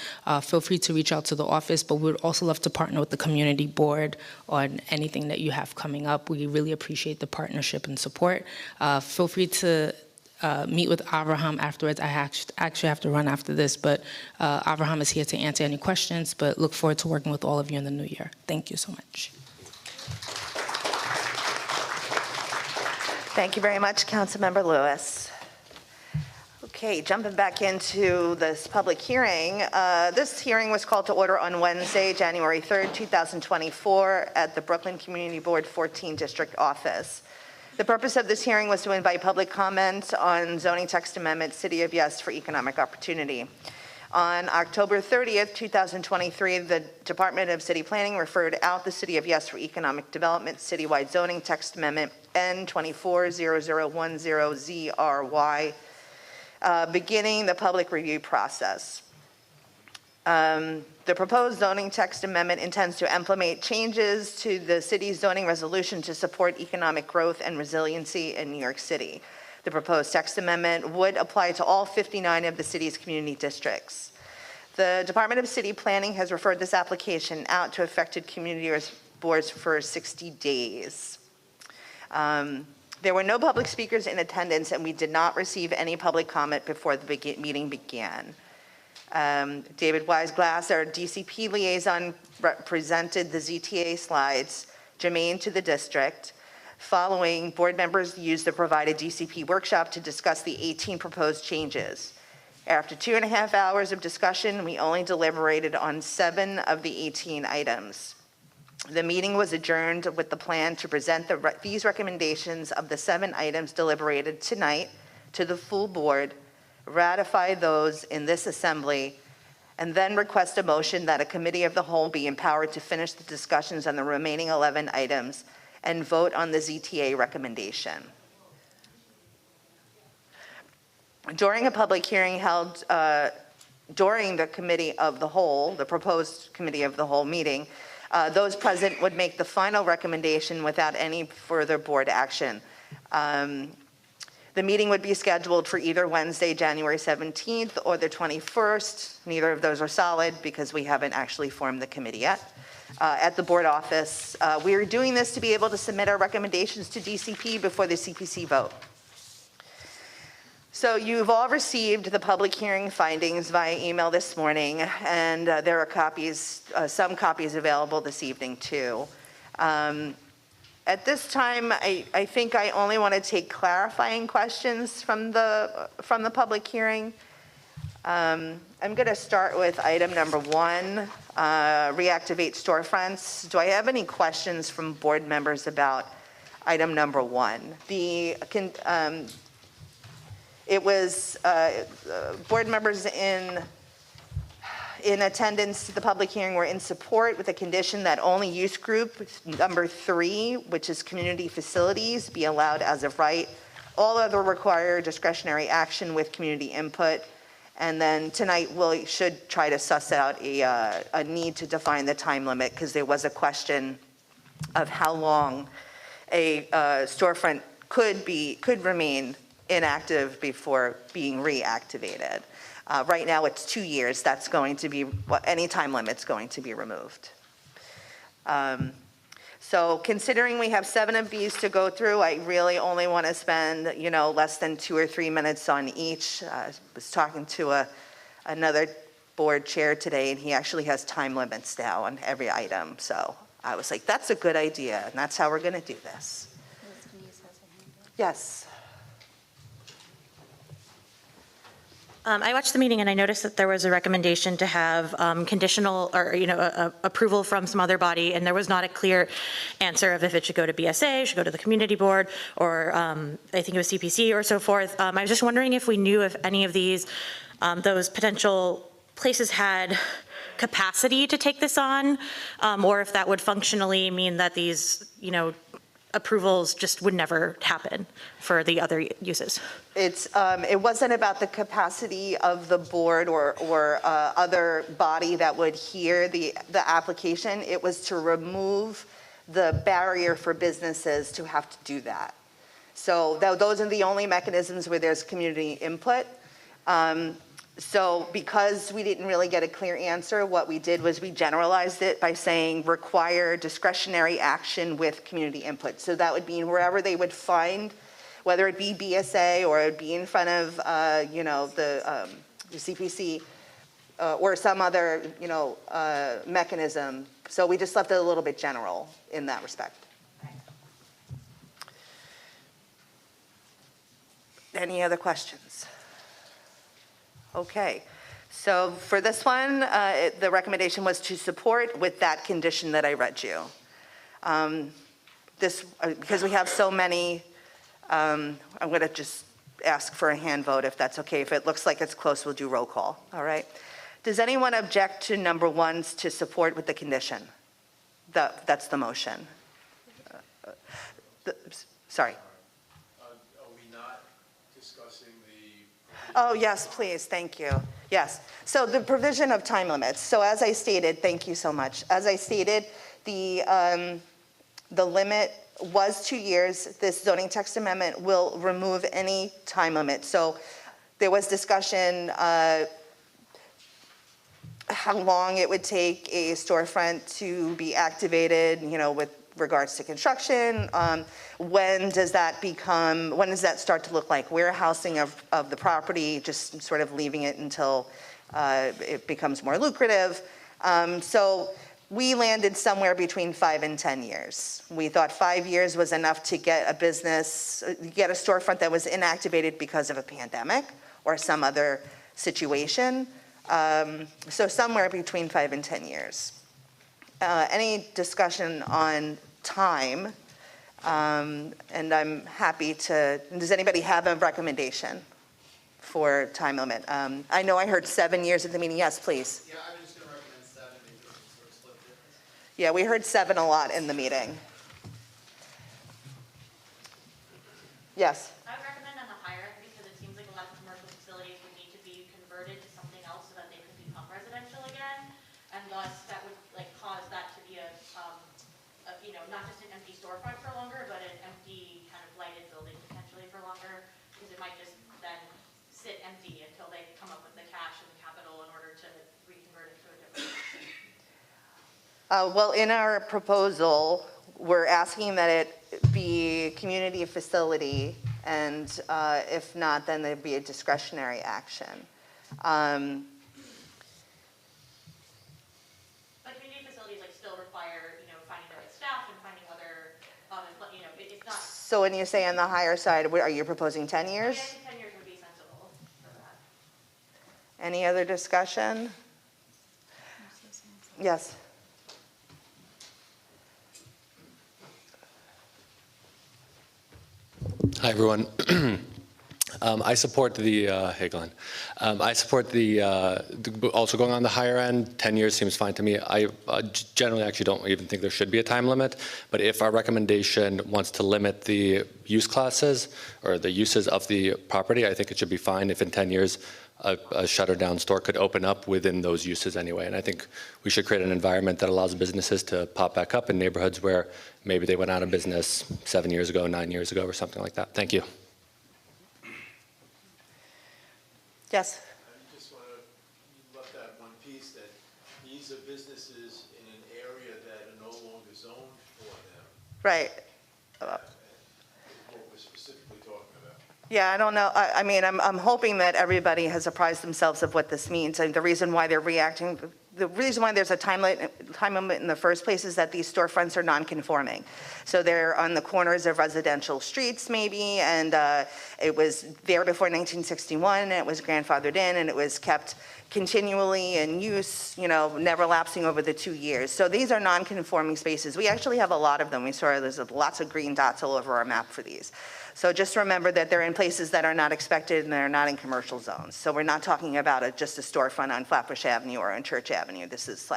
feel free to reach out to the office, but we would also love to partner with the Community Board on anything that you have coming up. We really appreciate the partnership and support. Feel free to meet with Abraham afterwards. I actually have to run after this, but Abraham is here to answer any questions, but look forward to working with all of you in the new year. Thank you so much. Thank you very much, Councilmember Lewis. Okay, jumping back into this public hearing. This hearing was called to order on Wednesday, January 3rd, 2024 at the Brooklyn Community Board 14 District Office. The purpose of this hearing was to invite public comment on zoning text amendment City of Yes for economic opportunity. On October 30th, 2023, the Department of City Planning referred out the City of Yes for Economic Development Citywide Zoning Text Amendment N240010ZRY, beginning the public review process. The proposed zoning text amendment intends to implement changes to the city's zoning resolution to support economic growth and resiliency in New York City. The proposed text amendment would apply to all 59 of the city's community districts. The Department of City Planning has referred this application out to affected community boards for 60 days. There were no public speakers in attendance, and we did not receive any public comment before the meeting began. David Weisglass, our DCP liaison, presented the ZTA slides germane to the district. Following, board members used the provided DCP workshop to discuss the 18 proposed changes. After 2.5 hours of discussion, we only deliberated on 7 of the 18 items. The meeting was adjourned with the plan to present these recommendations of the 7 items deliberated tonight to the full board, ratify those in this assembly, and then request a motion that a committee of the whole be empowered to finish the discussions on the remaining 11 items and vote on the ZTA recommendation. During a public hearing held during the committee of the whole, the proposed committee of the whole meeting, those present would make the final recommendation without any further board action. The meeting would be scheduled for either Wednesday, January 17th or the 21st. Neither of those are solid because we haven't actually formed the committee yet. At the board office. We are doing this to be able to submit our recommendations to DCP before the CPC vote. So you've all received the public hearing findings via email this morning, and there are copies, some copies available this evening too. At this time, I think I only want to take clarifying questions from the public hearing. I'm going to start with item number 1, reactivate storefronts. Do I have any questions from board members about item number 1? It was board members in attendance to the public hearing were in support with a condition that only use group number 3, which is community facilities, be allowed as of right. All other require discretionary action with community input. And then tonight we should try to suss out a need to define the time limit, because there was a question of how long a storefront could remain inactive before being reactivated. Right now it's 2 years. That's going to be any time limit's going to be removed. So considering we have 7 of these to go through, I really only want to spend, less than 2 or 3 minutes on each. I was talking to another board chair today, and he actually has time limits now on every item. So I was like, that's a good idea, and that's how we're going to do this. Yes. I watched the meeting and I noticed that there was a recommendation to have conditional or, approval from some other body, and there was not a clear answer of if it should go to BSA, should go to the community board, or I think it was CPC or so forth. I was just wondering if we knew if any of these, those potential places had capacity to take this on, or if that would functionally mean that these, approvals just would never happen for the other uses. It wasn't about the capacity of the board or other body that would hear the application. It was to remove the barrier for businesses to have to do that. So those are the only mechanisms where there's community input. So because we didn't really get a clear answer, what we did was we generalized it by saying require discretionary action with community input. So that would mean wherever they would find, whether it be BSA or it be in front of, the CPC or some other, mechanism. So we just left it a little bit general in that respect. Any other questions? Okay, so for this one, the recommendation was to support with that condition that I read you. Because we have so many, I'm going to just ask for a hand vote if that's okay. If it looks like it's close, we'll do roll call, all right? Does anyone object to number 1 to support with the condition? That's the motion. Sorry. Are we not discussing the? Oh, yes, please, thank you. Yes, so the provision of time limits. So as I stated, thank you so much. As I stated, the limit was 2 years. This zoning text amendment will remove any time limit. So there was discussion how long it would take a storefront to be activated, with regards to construction. When does that start to look like warehousing of the property, just sort of leaving it until it becomes more lucrative? So we landed somewhere between 5 and 10 years. We thought 5 years was enough to get a storefront that was inactivated because of a pandemic or some other situation. So somewhere between 5 and 10 years. Any discussion on time? And I'm happy to, does anybody have a recommendation for time limit? I know I heard 7 years at the meeting. Yes, please. Yeah, I'm just going to recommend 7 because it's sort of split difference. Yeah, we heard 7 a lot in the meeting. Yes. I would recommend on the higher end because it seems like a lot of commercial facilities would need to be converted to something else so that they could become residential again. And thus, that would cause that to be not just an empty storefront for longer, but an empty kind of lighted building potentially for longer, because it might just then sit empty until they come up with the cash and the capital in order to reconvert it to a different Well, in our proposal, we're asking that it be community facility, and if not, then there'd be a discretionary action. But community facilities still require, finding the right staff and finding other, it's not. So when you say on the higher side, are you proposing 10 years? I think 10 years would be sensible for that. Any other discussion? Yes. Hi, everyone. I support the, hey Glenn, I support also going on the higher end. 10 years seems fine to me. I generally actually don't even think there should be a time limit, but if our recommendation wants to limit the use classes or the uses of the property, I think it should be fine if in 10 years a shuttered down store could open up within those uses anyway. And I think we should create an environment that allows businesses to pop back up in neighborhoods where maybe they went out of business 7 years ago, 9 years ago, or something like that. Thank you. Yes. I just want to left out one piece that these are businesses in an area that are no longer zoned for them. Right. What we're specifically talking about. Yeah, I don't know. I mean, I'm hoping that everybody has apprised themselves of what this means, and the reason why they're reacting. The reason why there's a time limit in the first place is that these storefronts are non-conforming. So they're on the corners of residential streets maybe, and it was there before 1961, and it was grandfathered in, and it was kept continually in use, never lapsing over the 2 years. So these are non-conforming spaces. We actually have a lot of them. We saw there's lots of green dots all over our map for these. So just remember that they're in places that are not expected and they're not in commercial zones. So we're not talking about just a storefront on Flatbush Avenue or on Church Avenue. This is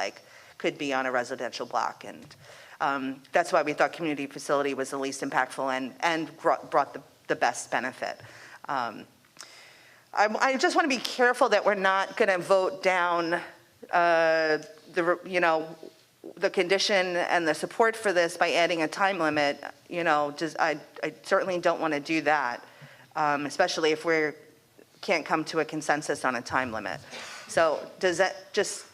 could be on a residential block. And that's why we thought community facility was the least impactful and brought the best benefit. I just want to be careful that we're not going to vote down the condition and the support for this by adding a time limit. I certainly don't want to do that, especially if we can't come to a consensus on a time limit. So does that just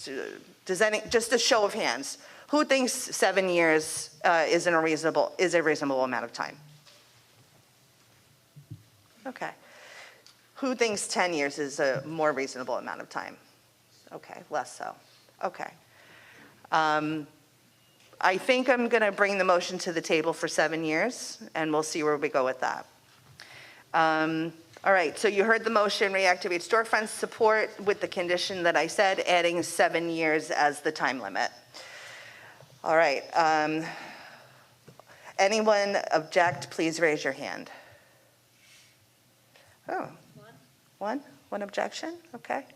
a show of hands, who thinks 7 years is a reasonable amount of time? Okay. Who thinks 10 years is a more reasonable amount of time? Okay, less so. Okay. I think I'm going to bring the motion to the table for 7 years, and we'll see where we go with that. All right, so you heard the motion, reactivate storefront support with the condition that I said, adding 7 years as the time limit. All right. Anyone object, please raise your hand. Oh, one objection? Okay.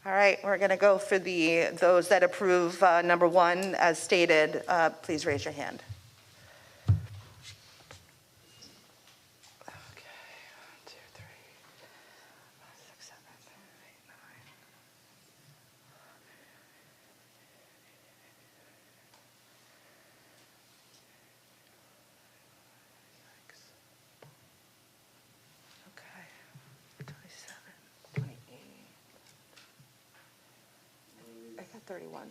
All right, we're going to go for those that approve number 1 as stated. Please raise your hand. Okay, 1, 2, 3, 4, 5, 6, 7, 8, 9. Okay, 27, 28. I got 31.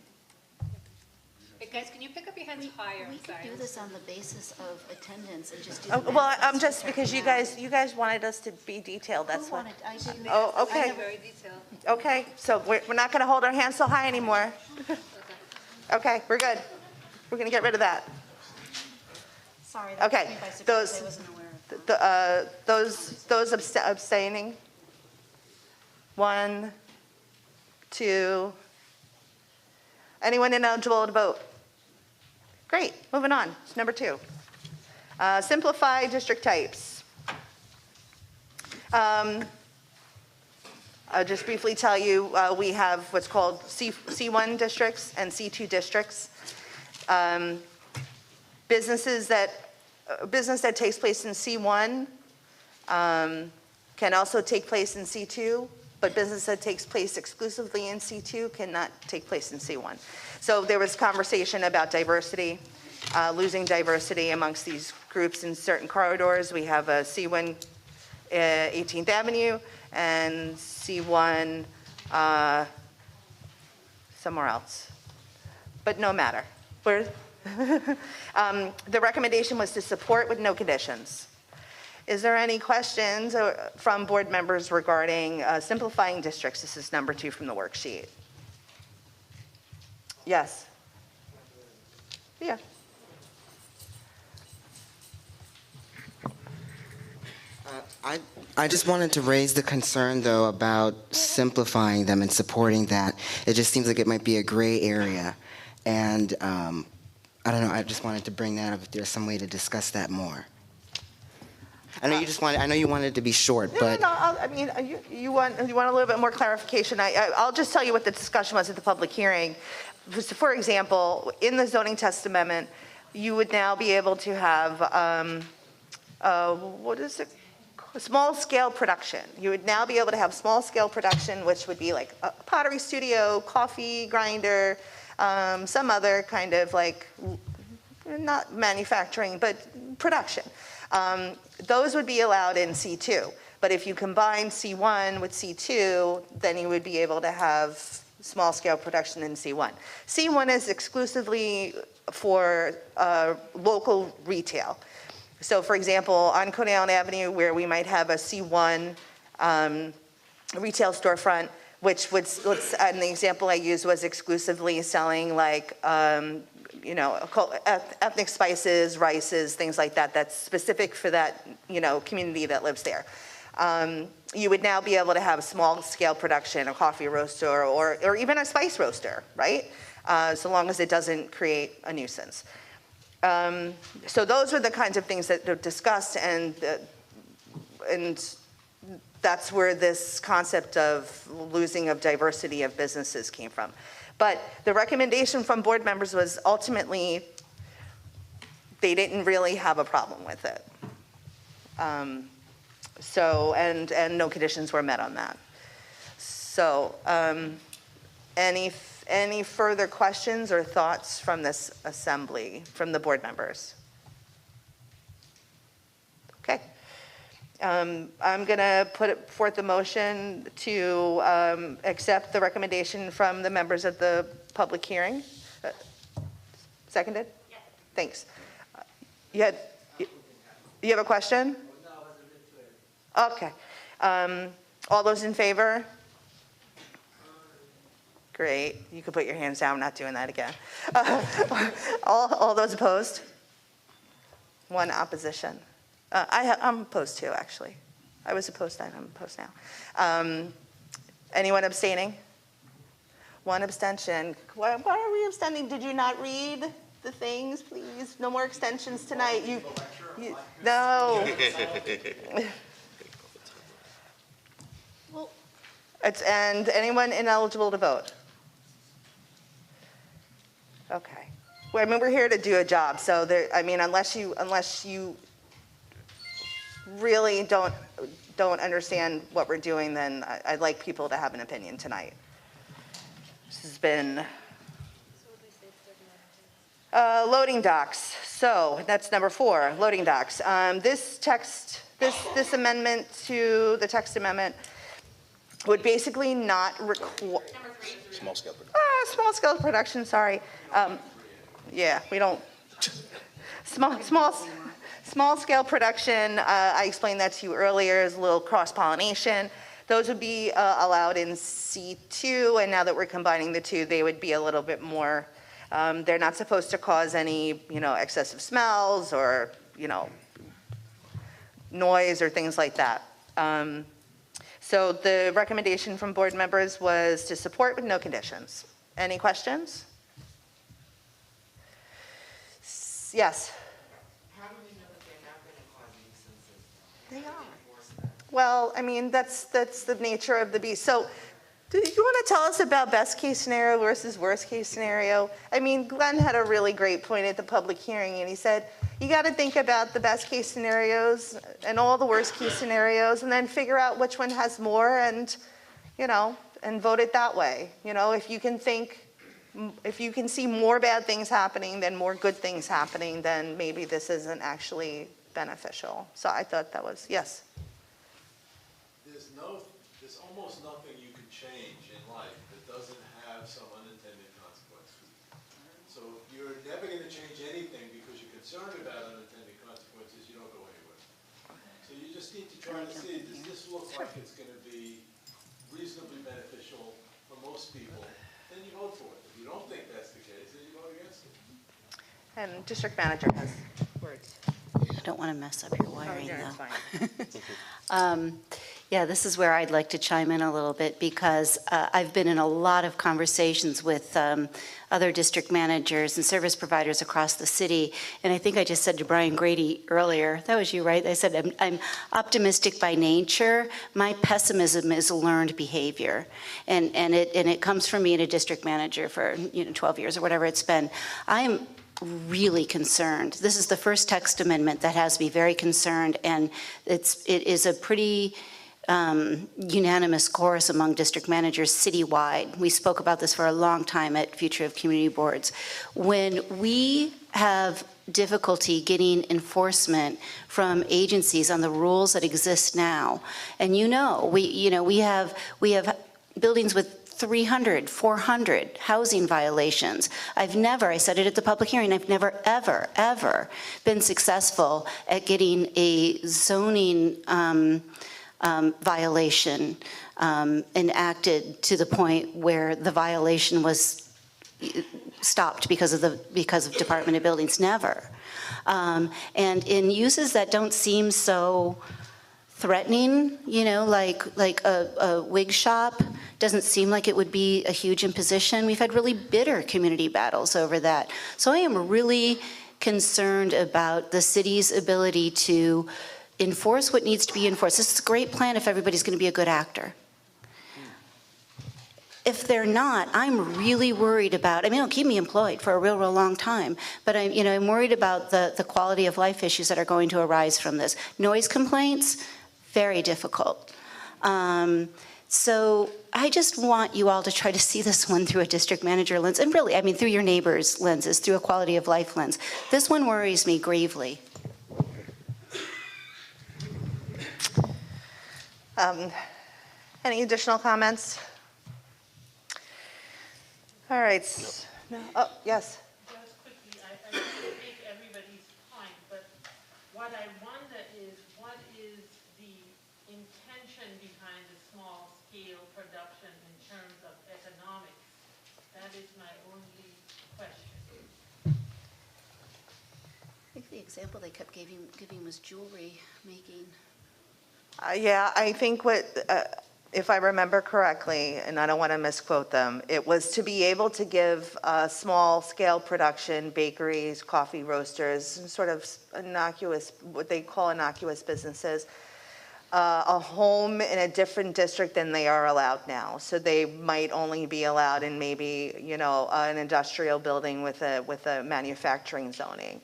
Hey, guys, can you pick up your hands higher? We could do this on the basis of attendance and just do. Oh, well, I'm just, because you guys wanted us to be detailed, that's Who what. wanted, I didn't. Oh, okay. I know. Very detailed. Okay, so we're not going to hold our hands so high anymore. Okay, we're good. We're going to get rid of that. Sorry, that Okay, took me by surprise. those- I wasn't aware of that. Those abstaining? 1, 2. Anyone ineligible to vote? Great, moving on. Number 2. Simplify district types. I'll just briefly tell you, we have what's called C1 districts and C2 districts. Business that takes place in C1 can also take place in C2, but business that takes place exclusively in C2 cannot take place in C1. So there was conversation about diversity, losing diversity amongst these groups in certain corridors. We have a C1 18th Avenue and C1 somewhere else, but no matter. The recommendation was to support with no conditions. Is there any questions from board members regarding simplifying districts? This is number 2 from the worksheet. Yes. Yeah. I just wanted to raise the concern, though, about simplifying them and supporting that. It just seems like it might be a gray area. And I don't know, I just wanted to bring that up if there's some way to discuss that more. I know you wanted it to be short, but... No, I mean, you want a little bit more clarification. I'll just tell you what the discussion was at the public hearing. For example, in the zoning text amendment, you would now be able to have, what is it? Small-scale production. You would now be able to have small-scale production, which would be like a pottery studio, coffee grinder, some other kind of like, not manufacturing, but production. Those would be allowed in C2. But if you combine C1 with C2, then you would be able to have small-scale production in C1. C1 is exclusively for local retail. So for example, on Coney Island Avenue, where we might have a C1 retail storefront, which would, and the example I used was exclusively selling like, ethnic spices, rices, things like that, that's specific for that, community that lives there. You would now be able to have small-scale production, a coffee roaster, or even a spice roaster, right? So long as it doesn't create a nuisance. So those were the kinds of things that were discussed, and that's where this concept of losing of diversity of businesses came from. But the recommendation from board members was ultimately they didn't really have a problem with it. So, and no conditions were met on that. So, any further questions or thoughts from this assembly, from the board members? Okay. I'm going to put forth a motion to accept the recommendation from the members of the public hearing. Seconded? Yes. Thanks. You have a question? Okay. All those in favor? Great. You can put your hands down. I'm not doing that again. All those opposed? One opposition. I'm opposed too, actually. I was opposed then. I'm opposed now. Anyone abstaining? One abstention. Why are we abstaining? Did you not read the things, please? No more extensions tonight. No. Well, And anyone ineligible to vote? Okay. Well, I mean, we're here to do a job, so there, I mean, unless you really don't understand what we're doing, then I'd like people to have an opinion tonight. This has been loading docks. So that's number 4, loading docks. This amendment to the text amendment would basically not require. Small scale production. Small scale production, sorry. Yeah, we don't, small scale production, I explained that to you earlier, is a little cross-pollination. Those would be allowed in C2, and now that we're combining the two, they would be a little bit more, they're not supposed to cause any, excessive smells or, noise or things like that. So the recommendation from board members was to support with no conditions. Any questions? Yes? How do we know that they're not going to cause nuisances? They are. Well, I mean, that's the nature of the beast. So do you want to tell us about best case scenario versus worst case scenario? I mean, Glenn had a really great point at the public hearing, and he said, you got to think about the best case scenarios and all the worst case scenarios, and then figure out which one has more and, and vote it that way. If you can see more bad things happening than more good things happening, then maybe this isn't actually beneficial. So I thought that was, yes. There's almost nothing you can change in life that doesn't have some unintended consequences. So if you're never going to change anything because you're concerned about unintended consequences, you don't go anywhere. So you just need to try to see, does this look like it's going to be reasonably beneficial for most people? Then you vote for it. If you don't think that's the case, then you vote against it. And district manager has words. I don't want to mess up your wiring, yeah, though. it's fine. Yeah, this is where I'd like to chime in a little bit, because I've been in a lot of conversations with other district managers and service providers across the city, and I think I just said to Brian Grady earlier, that was you, right? I said, I'm optimistic by nature. My pessimism is learned behavior, and it comes from being a district manager for 12 years or whatever it's been. I am really concerned. This is the first text amendment that has me very concerned, and it is a pretty unanimous chorus among district managers citywide. We spoke about this for a long time at Future of Community Boards. When we have difficulty getting enforcement from agencies on the rules that exist now, and we have buildings with 300, 400 housing violations. I said it at the public hearing, I've never, ever, ever been successful at getting a zoning violation enacted to the point where the violation was stopped because of Department of Buildings. Never. And in uses that don't seem so threatening, like a wig shop, doesn't seem like it would be a huge imposition. We've had really bitter community battles over that. So I am really concerned about the city's ability to enforce what needs to be enforced. This is a great plan if everybody's going to be a good actor. If they're not, I'm really worried about, it'll keep me employed for a real, real long time, but I'm worried about the quality of life issues that are going to arise from this. Noise complaints, very difficult. So I just want you all to try to see this one through a district manager lens, and really, through your neighbors' lenses, through a quality of life lens. This one worries me gravely. Any additional comments? All right. No. Oh, yes. Just quickly, I take everybody's point, but what I wonder is, what is the intention behind the small-scale production in terms of economics? That is my only question. I think the example they kept giving was jewelry making. Yeah, I think if I remember correctly, and I don't want to misquote them, it was to be able to give small-scale production, bakeries, coffee roasters, sort of innocuous, what they call innocuous businesses, a home in a different district than they are allowed now. So they might only be allowed in maybe, an industrial building with a manufacturing zoning.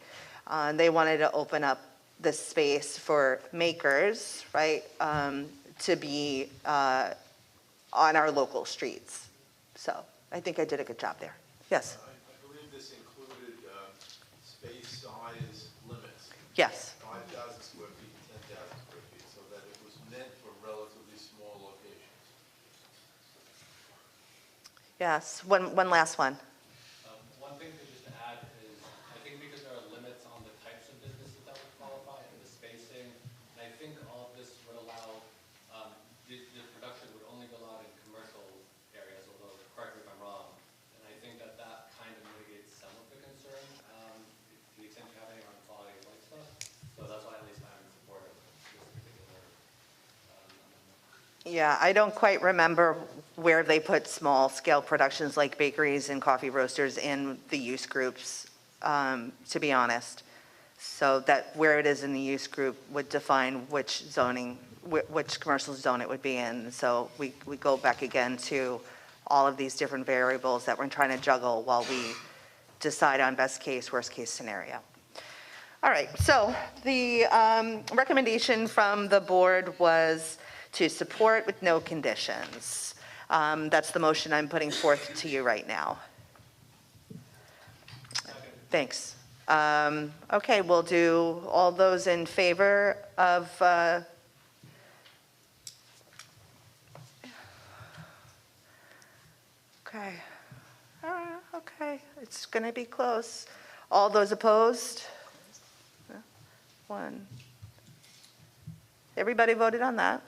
They wanted to open up the space for makers, right, to be on our local streets. So I think I did a good job there. Yes? I believe this included space size limits. Yes. 5,000 square feet, 10,000 square feet, so that it was meant for relatively small locations. Yes. One last one. One thing to just add is, I think because there are limits on the types of businesses that would qualify and the spacing, and I think all of this would allow, the production would only go out in commercial areas, although, correct me if I'm wrong, and I think that that kind of mitigates some of the concern, to the extent you have any on quality of life stuff. So that's why at least I'm in support of this particular amendment. Yeah, I don't quite remember where they put small-scale productions like bakeries and coffee roasters in the use groups, to be honest. So that where it is in the use group would define which zoning, which commercial zone it would be in. So we go back again to all of these different variables that we're trying to juggle while we decide on best case, worst case scenario. All right, so the recommendation from the board was to support with no conditions. That's the motion I'm putting forth to you right now. Thanks. Okay, we'll do all those in favor of, okay. Okay, it's going to be close. All those opposed? One. Everybody voted on that?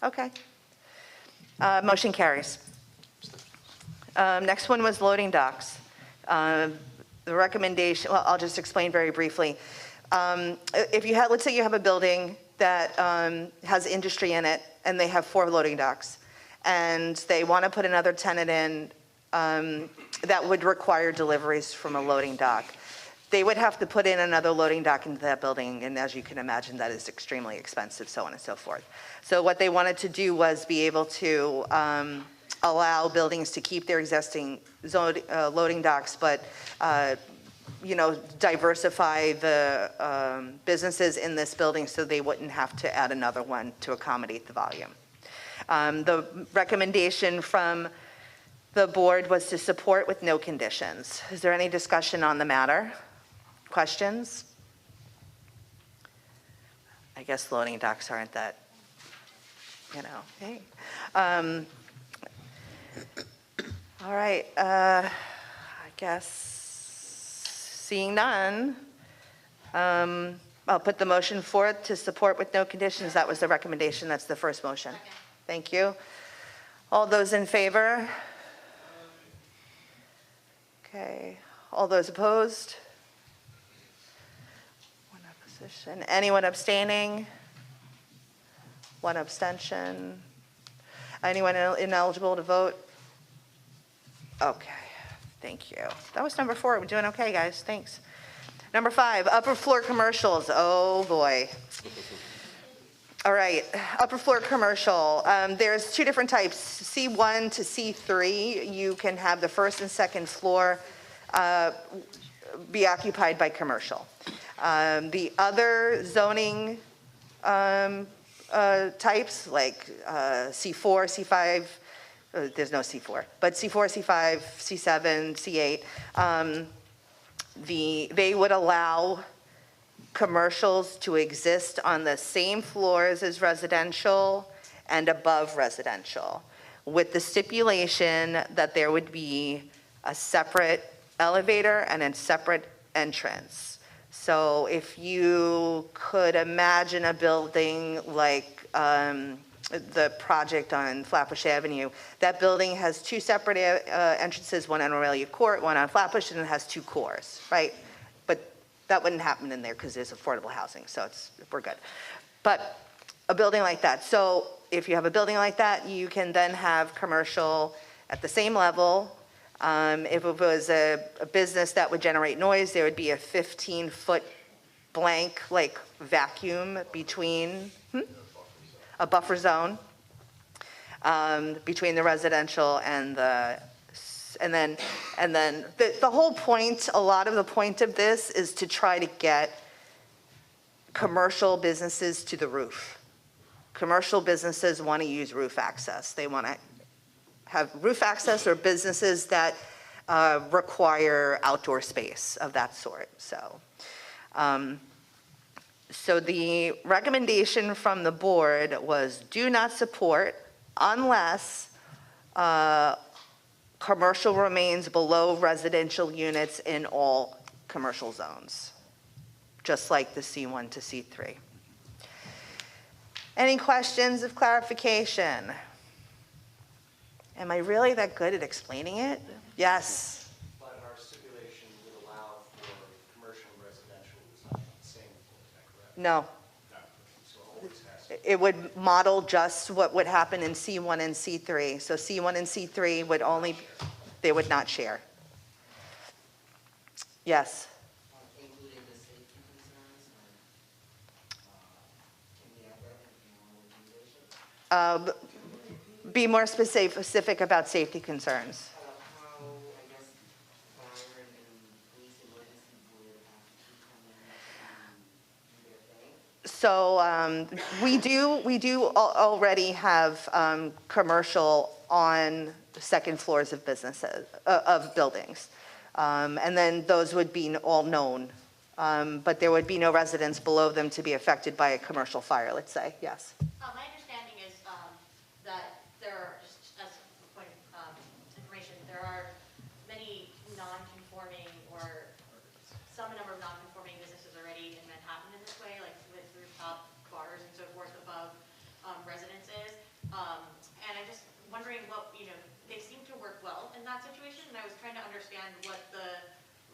Okay. Motion carries. Next one was loading docks. The recommendation, well, I'll just explain very briefly. If you have, let's say you have a building that has industry in it and they have 4 loading docks and they want to put another tenant in that would require deliveries from a loading dock. They would have to put in another loading dock into that building, and as you can imagine, that is extremely expensive, so on and so forth. So what they wanted to do was be able to allow buildings to keep their existing loading docks, but diversify the businesses in this building so they wouldn't have to add another one to accommodate the volume. The recommendation from the board was to support with no conditions. Is there any discussion on the matter? Questions? I guess loading docks aren't that, hey. All right, I guess seeing none, I'll put the motion forth to support with no conditions. That was the recommendation. That's the first motion. Thank you. All those in favor? Okay. All those opposed? One opposition. Anyone abstaining? One abstention. Anyone ineligible to vote? Okay. Thank you. That was number 4. We're doing okay, guys. Thanks. Number 5, upper floor commercials. Oh, boy. All right, upper floor commercial. There's 2 different types, C1 to C3. You can have the first and second floor be occupied by commercial. The other zoning types, like C4, C5, there's no C4, but C4, C5, C7, C8, they would allow commercials to exist on the same floors as residential and above residential, with the stipulation that there would be a separate elevator and a separate entrance. So if you could imagine a building like the project on Flatbush Avenue, that building has 2 separate entrances, one on Aurelia Court, one on Flatbush, and it has 2 cores, right? But that wouldn't happen in there because there's affordable housing, so we're good. But a building like that. So if you have a building like that, you can then have commercial at the same level. If it was a business that would generate noise, there would be a 15-foot blank, like vacuum between, a buffer zone between the residential and then the whole point, a lot of the point of this is to try to get commercial businesses to the roof. Commercial businesses want to use roof access. They want to have roof access, or businesses that require outdoor space of that sort. So the recommendation from the board was do not support unless commercial remains below residential units in all commercial zones, just like the C1 to C3. Any questions of clarification? Am I really that good at explaining it? Yes. But our stipulation would allow for commercial and residential is not the same, is that correct? No. So it always has to. It would model just what would happen in C1 and C3. So C1 and C3 would only, they would not share. Yes. Including the safety concerns, can we add that in our regulation? Be more specific about safety concerns. How, I guess, fire and police emergency would have to come in to do their thing? So we do already have commercial on the second floors of businesses, of buildings. And then those would be all known. But there would be no residents below them to be affected by a commercial fire, let's say, yes. My understanding is that there are, just as a point of information, there are many non-conforming or some number of non-conforming businesses already in Manhattan in this way, like with rooftop bars and so forth above residences. And I'm just wondering what, they seem to work well in that situation, and I was trying to understand what the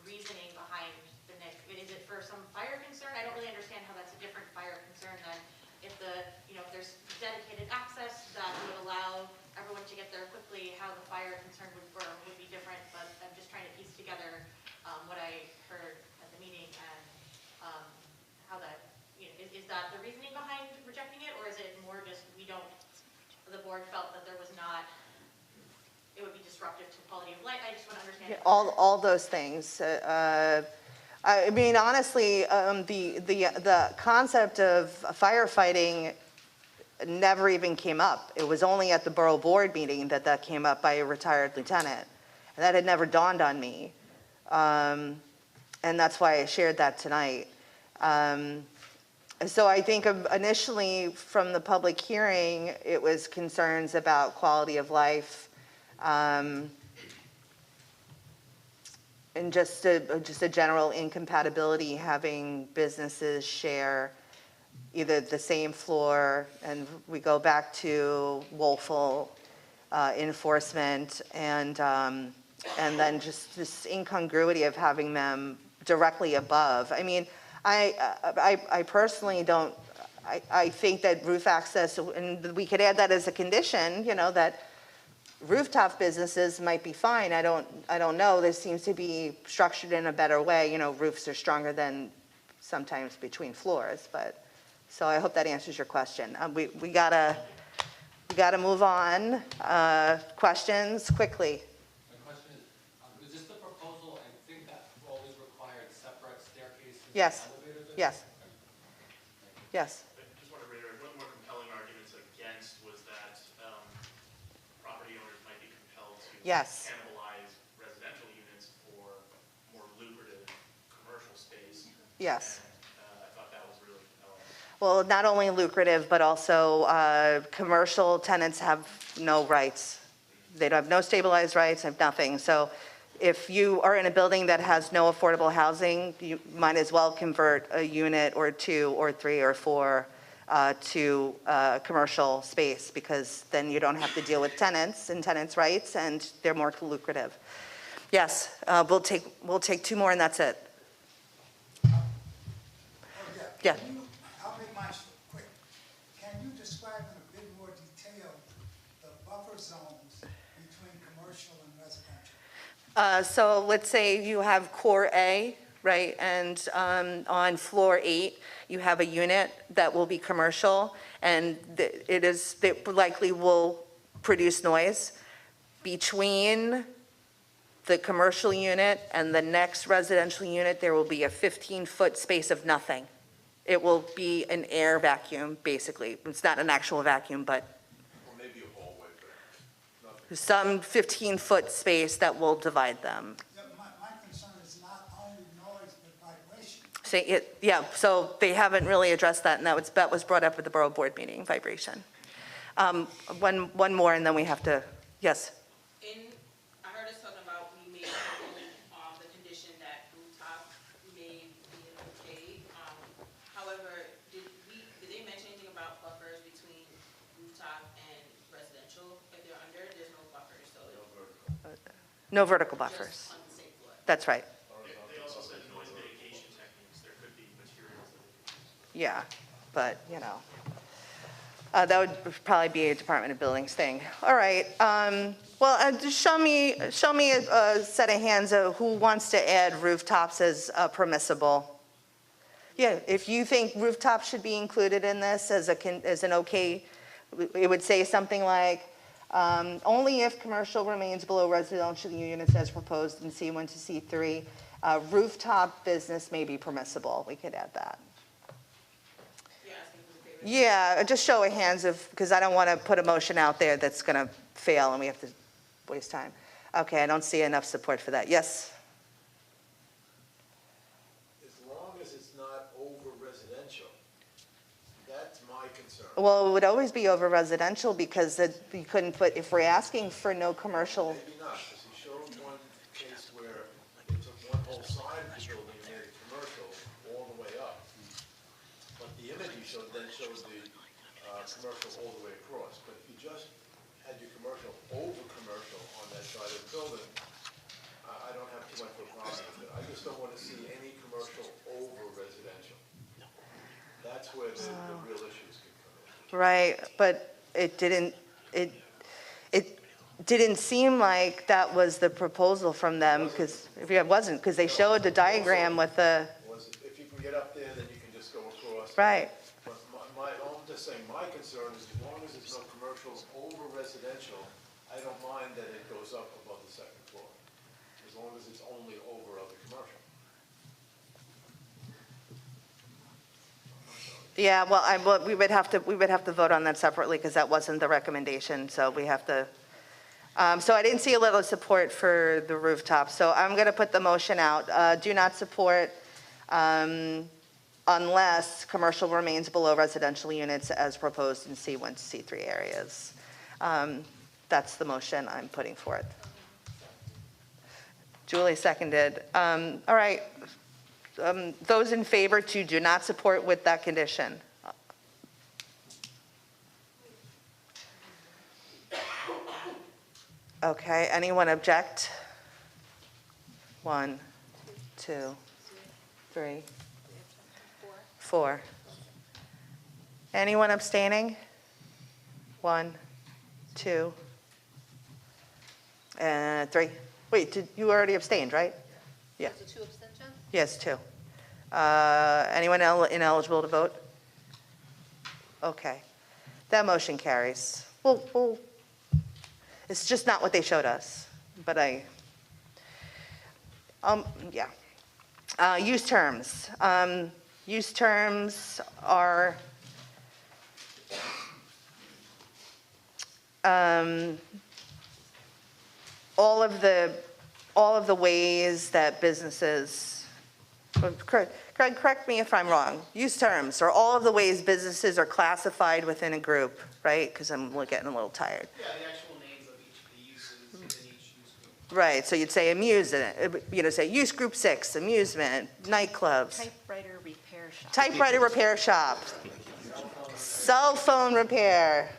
reasoning behind the NIC. Is it for some fire concern? I don't really understand how that's a different fire concern than if if there's dedicated access that would allow everyone to get there quickly, how the fire concern would be different. But I'm just trying to piece together what I heard at the meeting and how that, is that the reasoning behind rejecting it, or is it more just the board felt that there was not, it would be disruptive to quality of life? I just want to understand. All those things. I mean, honestly, the concept of firefighting never even came up. It was only at the borough board meeting that came up by a retired lieutenant. And that had never dawned on me. And that's why I shared that tonight. So I think initially from the public hearing, it was concerns about quality of life, and just a general incompatibility having businesses share either the same floor, and we go back to woeful enforcement, and then just this incongruity of having them directly above. I mean, I personally don't, I think that roof access, and we could add that as a condition, that rooftop businesses might be fine. I don't know. This seems to be structured in a better way. Roofs are stronger than sometimes between floors, but, so I hope that answers your question. We gotta move on. Questions, quickly. My question is this the proposal? I think that always required separate staircases Yes. and elevators? Yes. Yes. I just want to reiterate, one of the more compelling arguments against was that property owners might be compelled to Yes. cannibalize residential units for more lucrative commercial space. Yes. And I thought that was really compelling. Well, not only lucrative, but also commercial tenants have no rights. They don't have no stabilized rights, have nothing. So if you are in a building that has no affordable housing, you might as well convert a unit or two or three or four to commercial space, because then you don't have to deal with tenants and tenants' rights, and they're more lucrative. Yes, we'll take two more and that's it. Yeah. I'll make mine quick. Can you describe in a bit more detail the buffer zones between commercial and residential? So let's say you have core A right? And on floor 8, you have a unit that will be commercial, and it likely will produce noise. Between the commercial unit and the next residential unit, there will be a 15-foot space of nothing. It will be an air vacuum, basically. It's not an actual vacuum, but Or maybe a hallway, but nothing. some 15-foot space that will divide them. Yeah, my concern is not only noise, but vibration. So they haven't really addressed that, and that was brought up at the Borough Board meeting, vibration. One more, and then we have to, yes? I heard us talking about we may remove the condition that rooftop may be okay. However, did they mention anything about buffers between rooftop and residential? If they're under, there's no buffers, so. No vertical buffers. Just on the same floor. That's right. They also said noise mitigation techniques, there could be materials that they could use. Yeah, but, that would probably be a Department of Buildings thing. All right, just show me a set of hands of who wants to add rooftops as permissible. Yeah, if you think rooftops should be included in this as an okay, it would say something like, only if commercial remains below residential units as proposed in C1 to C3, rooftop business may be permissible. We could add that. Yeah, just show of hands because I don't want to put a motion out there that's going to fail and we have to waste time. Okay, I don't see enough support for that. Yes? As long as it's not over residential, that's my concern. Well, it would always be over residential because you couldn't put, if we're asking for no commercial. Maybe not, because he showed one case where they took one whole side of the building and made it commercial all the way up. But the image he showed then showed the commercial all the way across. But if you just had your commercial over commercial on that side of the building, I don't have too much of a problem with it. I just don't want to see any commercial over residential. That's where the real issues can come in. Right, but it didn't seem like that was the proposal from them because it wasn't, because they showed the diagram with the. If you can get up there, then you can just go across. Right. But I'm just saying, my concern is as long as there's no commercials over residential, I don't mind that it goes up above the second floor, as long as it's only over other commercial. Yeah, well, we would have to vote on that separately because that wasn't the recommendation, so we have to. So I didn't see a lot of support for the rooftop, so I'm going to put the motion out. Do not support unless commercial remains below residential units as proposed in C1 to C3 areas. That's the motion I'm putting forth. Julie seconded. All right. Those in favor to do not support with that condition? Okay, anyone object? 1, 2, 3, 4. Anyone abstaining? 1, 2, and 3. Wait, you already abstained, right? Yeah. Was it 2 abstentions? Yes, 2. Anyone ineligible to vote? Okay. That motion carries. Well, it's just not what they showed us, but yeah. Use terms. Use terms are all of the ways that businesses, Craig, correct me if I'm wrong. Use terms are all of the ways businesses are classified within a group, right? Because I'm getting a little tired. Yeah, the actual names of each of the uses within each use group. Right, so you'd say amusement, say use group 6, amusement, nightclubs. Typewriter repair shop. Typewriter repair shop. Cell phone repair.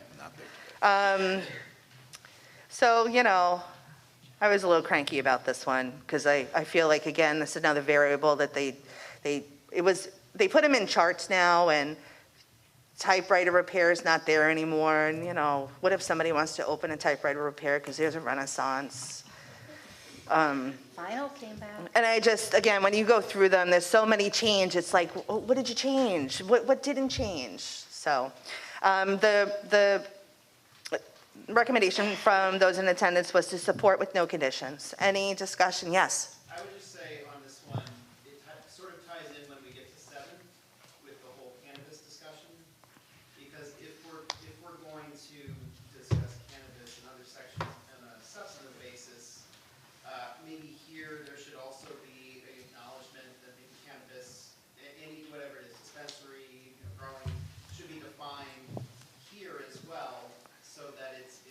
So, I was a little cranky about this one because I feel like, again, this is another variable that they put them in charts now, and typewriter repair is not there anymore. And, what if somebody wants to open a typewriter repair because there's a renaissance? Final came back. And I just, again, when you go through them, there's so many change, it's like, oh, what did you change? What didn't change? So, the recommendation from those in attendance was to support with no conditions. Any discussion? Yes? I would just say on this one, it sort of ties in when we get to 7 with the whole cannabis discussion. Because if we're going to discuss cannabis in other sections on a substantive basis, maybe here there should also be an acknowledgement that maybe cannabis, any, whatever it is, dispensary, growing, should be defined here as well, so that it's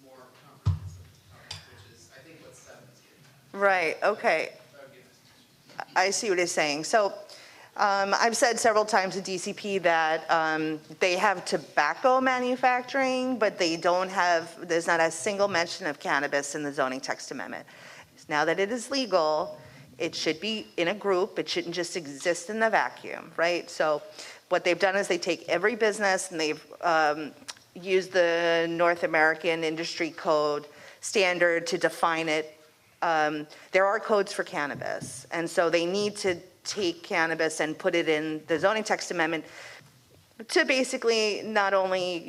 more comprehensive, which is, I think, what 7 is getting at. Right, okay. I see what he's saying. So I've said several times to DCP that they have tobacco manufacturing, but they don't have, there's not a single mention of cannabis in the zoning text amendment. Now that it is legal, it should be in a group, it shouldn't just exist in the vacuum, right? So what they've done is they take every business and they've used the North American Industry Code standard to define it. There are codes for cannabis, and so they need to take cannabis and put it in the zoning text amendment to basically not only,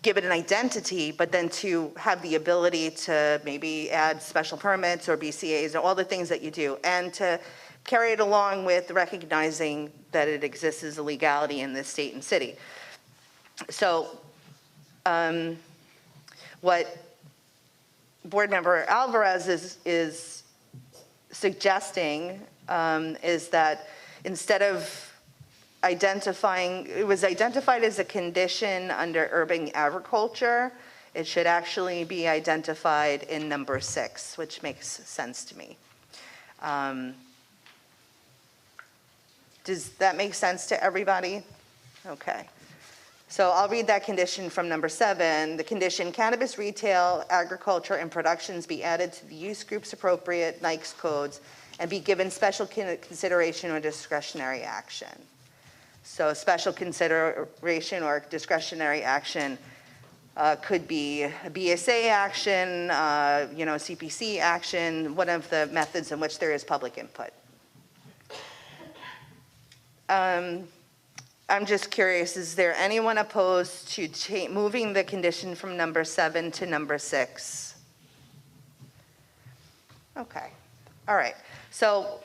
give it an identity, but then to have the ability to maybe add special permits or BCAs or all the things that you do, and to carry it along with recognizing that it exists as a legality in this state and city. So what Board Member Alvarez is suggesting is that instead of identifying, it was identified as a condition under urban agriculture, it should actually be identified in number 6, which makes sense to me. Does that make sense to everybody? Okay. So I'll read that condition from number 7. The condition, cannabis retail, agriculture, and productions be added to the use groups appropriate NICS codes and be given special consideration or discretionary action. So special consideration or discretionary action could be a BSA action, CPC action, one of the methods in which there is public input. I'm just curious, is there anyone opposed to moving the condition from number 7 to number 6? Okay, all right. So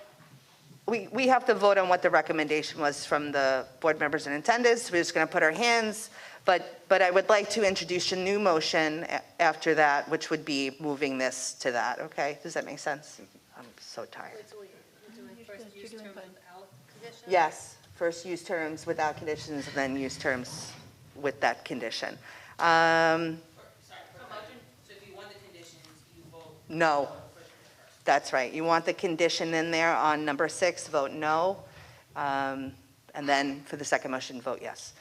we have to vote on what the recommendation was from the board members in attendance. We're just going to put our hands, but I would like to introduce a new motion after that, which would be moving this to that, okay? Does that make sense? I'm so tired. Yes, first use terms without conditions, and then use terms with that condition. Sorry, so if you want the conditions, you vote? No. That's right. You want the condition in there on number 6, vote no. And then for the second motion, vote yes.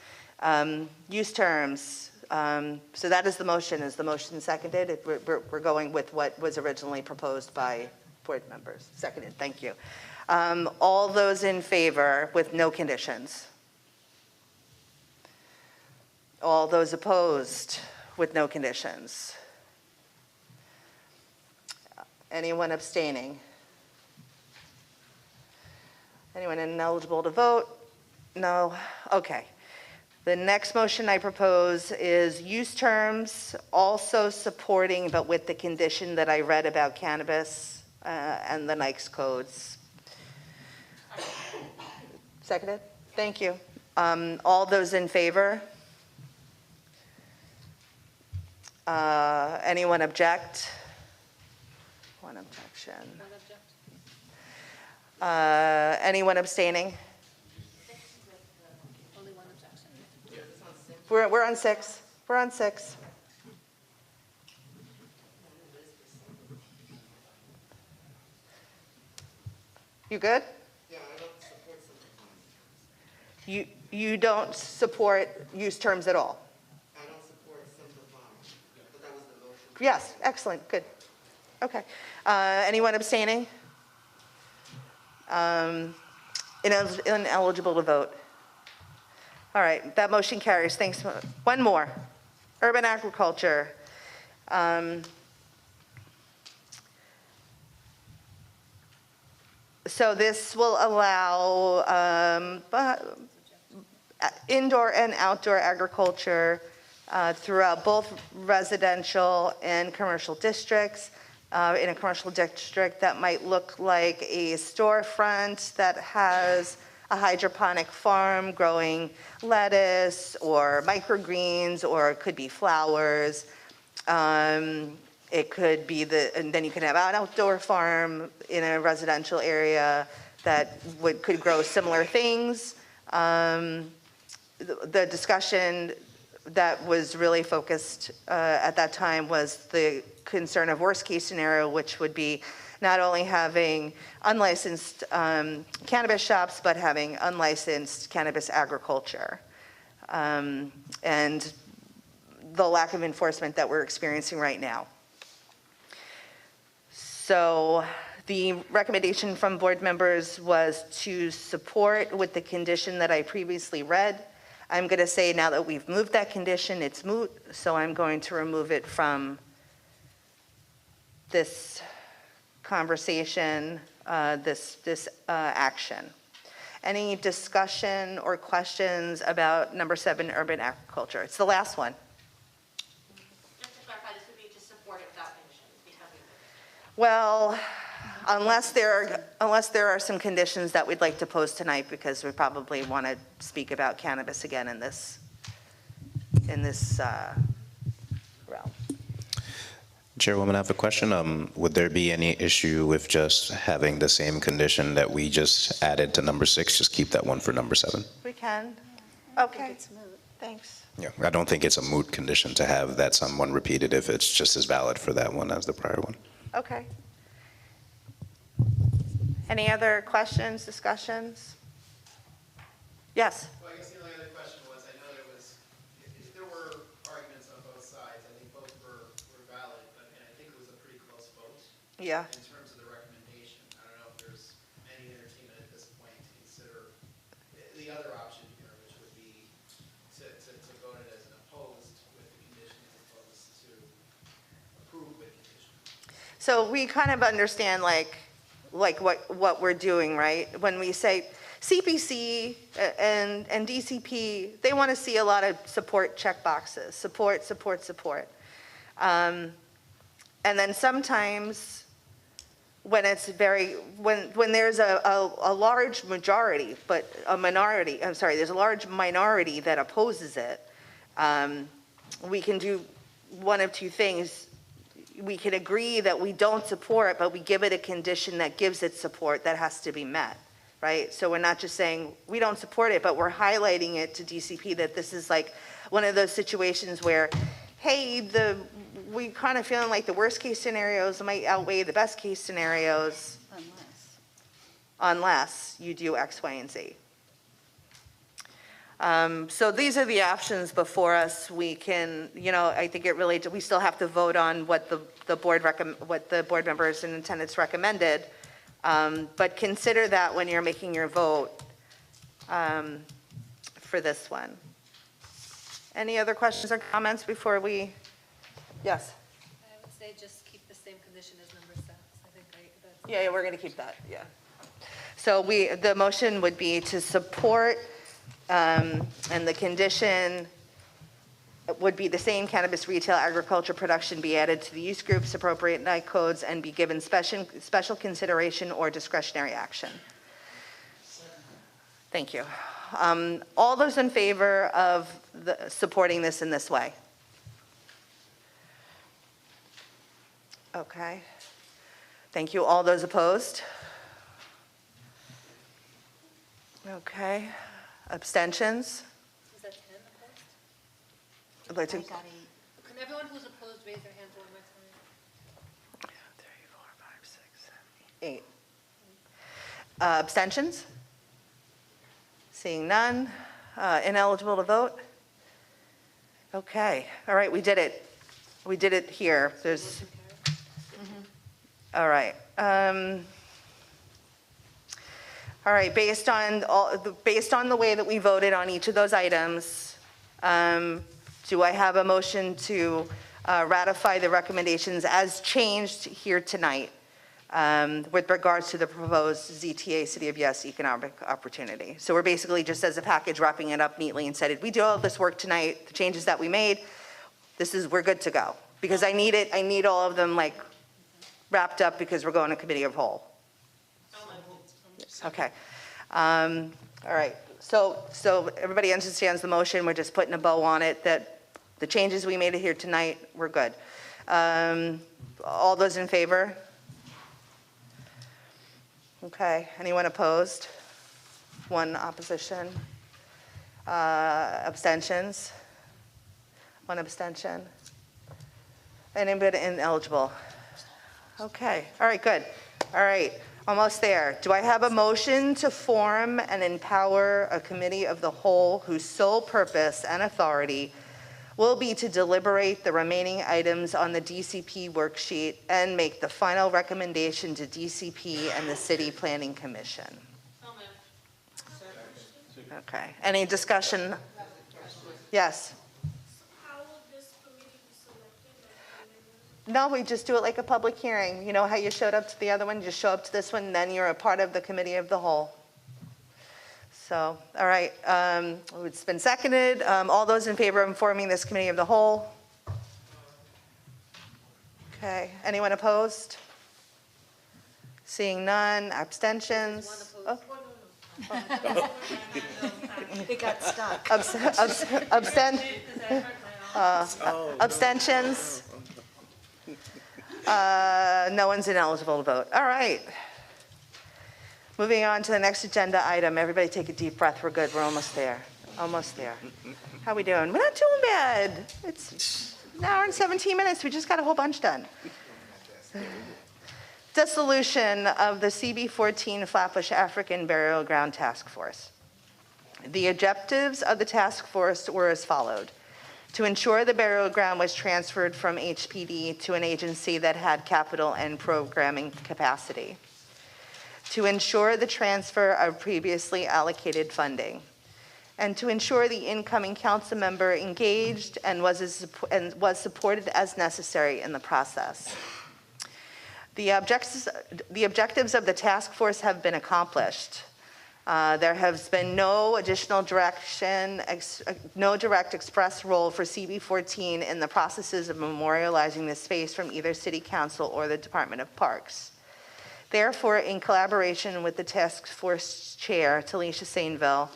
Use terms. So that is the motion. Is the motion seconded? We're going with what was originally proposed by board members. Seconded. Thank you. All those in favor with no conditions? All those opposed with no conditions? Anyone abstaining? Anyone ineligible to vote? No? Okay. The next motion I propose is use terms, also supporting, but with the condition that I read about cannabis and the NICS codes. Seconded? Thank you. All those in favor? Anyone object? One objection. Anyone abstaining? Only one objection. We're on 6. We're on 6. You good? Yeah, I don't support simplifying. You don't support use terms at all? I don't support simplifying, but that was the motion. Yes, excellent, good. Okay. Anyone abstaining? Ineligible to vote. All right, that motion carries. Thanks. One more. Urban agriculture. So this will allow indoor and outdoor agriculture throughout both residential and commercial districts. In a commercial district, that might look like a storefront that has a hydroponic farm growing lettuce or microgreens, or it could be flowers. It could be and then you can have an outdoor farm in a residential area that could grow similar things. The discussion that was really focused at that time was the concern of worst case scenario, which would be not only having unlicensed cannabis shops, but having unlicensed cannabis agriculture. And the lack of enforcement that we're experiencing right now. So the recommendation from board members was to support with the condition that I previously read. I'm going to say now that we've moved that condition, it's moot, so I'm going to remove it from this conversation, this action. Any discussion or questions about number 7, urban agriculture? It's the last one. Just to clarify, this would be to support it without conditions, because Well, unless there are some conditions that we'd like to pose tonight, because we probably want to speak about cannabis again in this realm. Chairwoman, I have a question. Would there be any issue with just having the same condition that we just added to number 6, just keep that one for number 7? We can. Okay. Thanks. Yeah, I don't think it's a moot condition to have that someone repeated if it's just as valid for that one as the prior one. Okay. Any other questions, discussions? Yes? Well, I guess the only other question was, I know there were arguments on both sides. I think both were valid, and I think it was a pretty close vote. Yeah. In terms of the recommendation, I don't know if there's any entertainment at this point to consider the other option here, which would be to vote it as an opposed with the condition as opposed to approve with condition. So we kind of understand like what we're doing, right? When we say CPC and DCP, they want to see a lot of support check boxes, support. And then sometimes when it's when there's a large majority, but a minority, I'm sorry, there's a large minority that opposes it, we can do one of two things. We can agree that we don't support, but we give it a condition that gives it support that has to be met, right? So we're not just saying we don't support it, but we're highlighting it to DCP that this is like one of those situations where, hey, we kind of feeling like the worst case scenarios might outweigh the best case scenarios unless you do X, Y, and Z. So these are the options before us. We can, I think we still have to vote on what the board members in attendance recommended. But consider that when you're making your vote for this one. Any other questions or comments before we? Yes. I would say just keep the same condition as number 6. I think that's. Yeah, we're going to keep that. Yeah. So the motion would be to support. And the condition would be the same: cannabis retail agriculture production be added to the use groups, appropriate night codes, and be given special consideration or discretionary action. Thank you. All those in favor of supporting this in this way? Okay. Thank you. All those opposed? Okay. Abstentions? Is that 10 opposed? I'd like to. Can everyone who's opposed raise their hand one more time? 3, 4, 5, 6, 7, 8. Abstentions? Seeing none. Ineligible to vote? Okay. All right, we did it. We did it here. There's. All right. All right, based on the way that we voted on each of those items, do I have a motion to ratify the recommendations as changed here tonight with regards to the proposed ZTA City of Yes economic opportunity. So we're basically just as a package wrapping it up neatly and said, we do all this work tonight, the changes that we made, we're good to go. Because I need all of them like wrapped up because we're going to committee of whole. Okay. All right. So everybody understands the motion. We're just putting a bow on it that the changes we made here tonight, we're good. All those in favor? Okay. Anyone opposed? One opposition. Abstentions? One abstention. Anybody ineligible? Okay. All right, good. All right. Almost there. Do I have a motion to form and empower a committee of the whole whose sole purpose and authority will be to deliberate the remaining items on the DCP worksheet and make the final recommendation to DCP and the City Planning Commission? Okay. Any discussion? Yes. No, we just do it like a public hearing. You know how you showed up to the other one? You just show up to this one, then you're a part of the committee of the whole. So, all right. It's been seconded. All those in favor of forming this committee of the whole? Okay. Anyone opposed? Seeing none. Abstentions? Oh. It got stuck. Abstentions? No one's ineligible to vote. All right. Moving on to the next agenda item. Everybody take a deep breath. We're good. We're almost there. Almost there. How we doing? We're not doing bad. It's an hour and 17 minutes. We just got a whole bunch done. Dissolution of the CB14 Flatbush African Burial Ground Task Force. The objectives of the task force were as followed: to ensure the burial ground was transferred from HPD to an agency that had capital and programming capacity, to ensure the transfer of previously allocated funding, and to ensure the incoming council member engaged and was supported as necessary in the process. The objectives of the task force have been accomplished. There has been no additional direction, no direct express role for CB14 in the processes of memorializing this space from either City Council or the Department of Parks. Therefore, in collaboration with the task force chair, Talisha Sainville,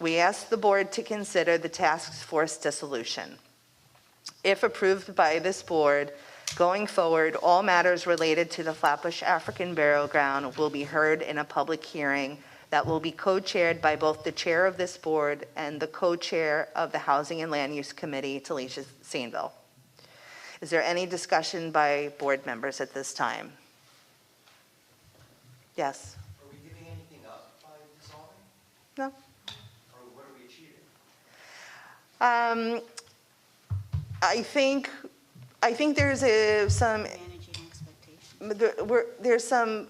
we ask the board to consider the task force dissolution. If approved by this board, going forward, all matters related to the Flatbush African Burial Ground will be heard in a public hearing that will be co-chaired by both the chair of this board and the co-chair of the Housing and Land Use Committee, Talisha Sainville. Is there any discussion by board members at this time? Yes? Are we giving anything up by dissolving? No. Or what are we achieving? I think there's some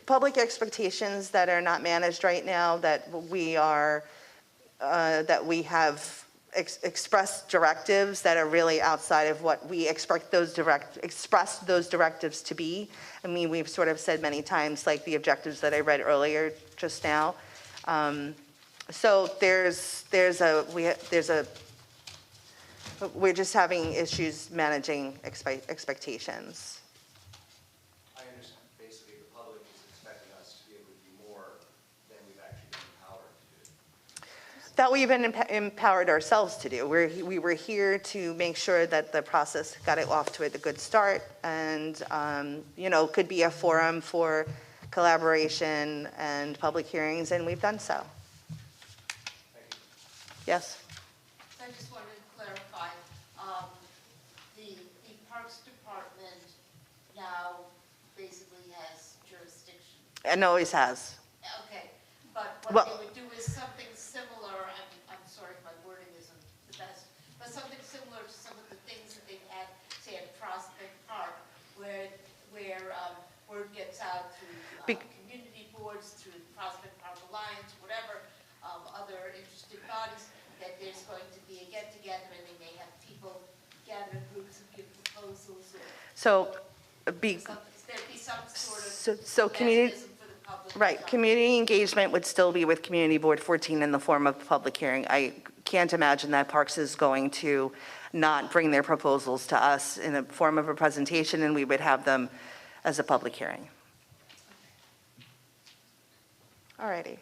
public expectations that are not managed right now, that we have expressed directives that are really outside of what we expect expressed those directives to be. I mean, we've sort of said many times, like the objectives that I read earlier just now. So we're just having issues managing expectations. I understand. Basically, the public is expecting us to be able to do more than we've actually been empowered to do. That we've been empowered ourselves to do. We were here to make sure that the process got it off to a good start, and could be a forum for collaboration and public hearings, and we've done so. Thank you. Yes. I just wanted to clarify, the Parks Department now basically has jurisdiction. And always has. Okay, but what Well, they would do is something similar, I'm sorry if my wording isn't the best, but something similar to some of the things that they've had, say at Prospect Park, where word gets out through community boards, through the Prospect Park Alliance, whatever, other interested bodies, that there's going to be a get-together and they may have people gather in groups and give proposals or So, there'd be some sort So community, right, community engagement would still be with Community Board 14 in the form of public hearing. I can't imagine that Parks is going to not bring their proposals to us in the form of a presentation, and we would have them as a public hearing. All righty.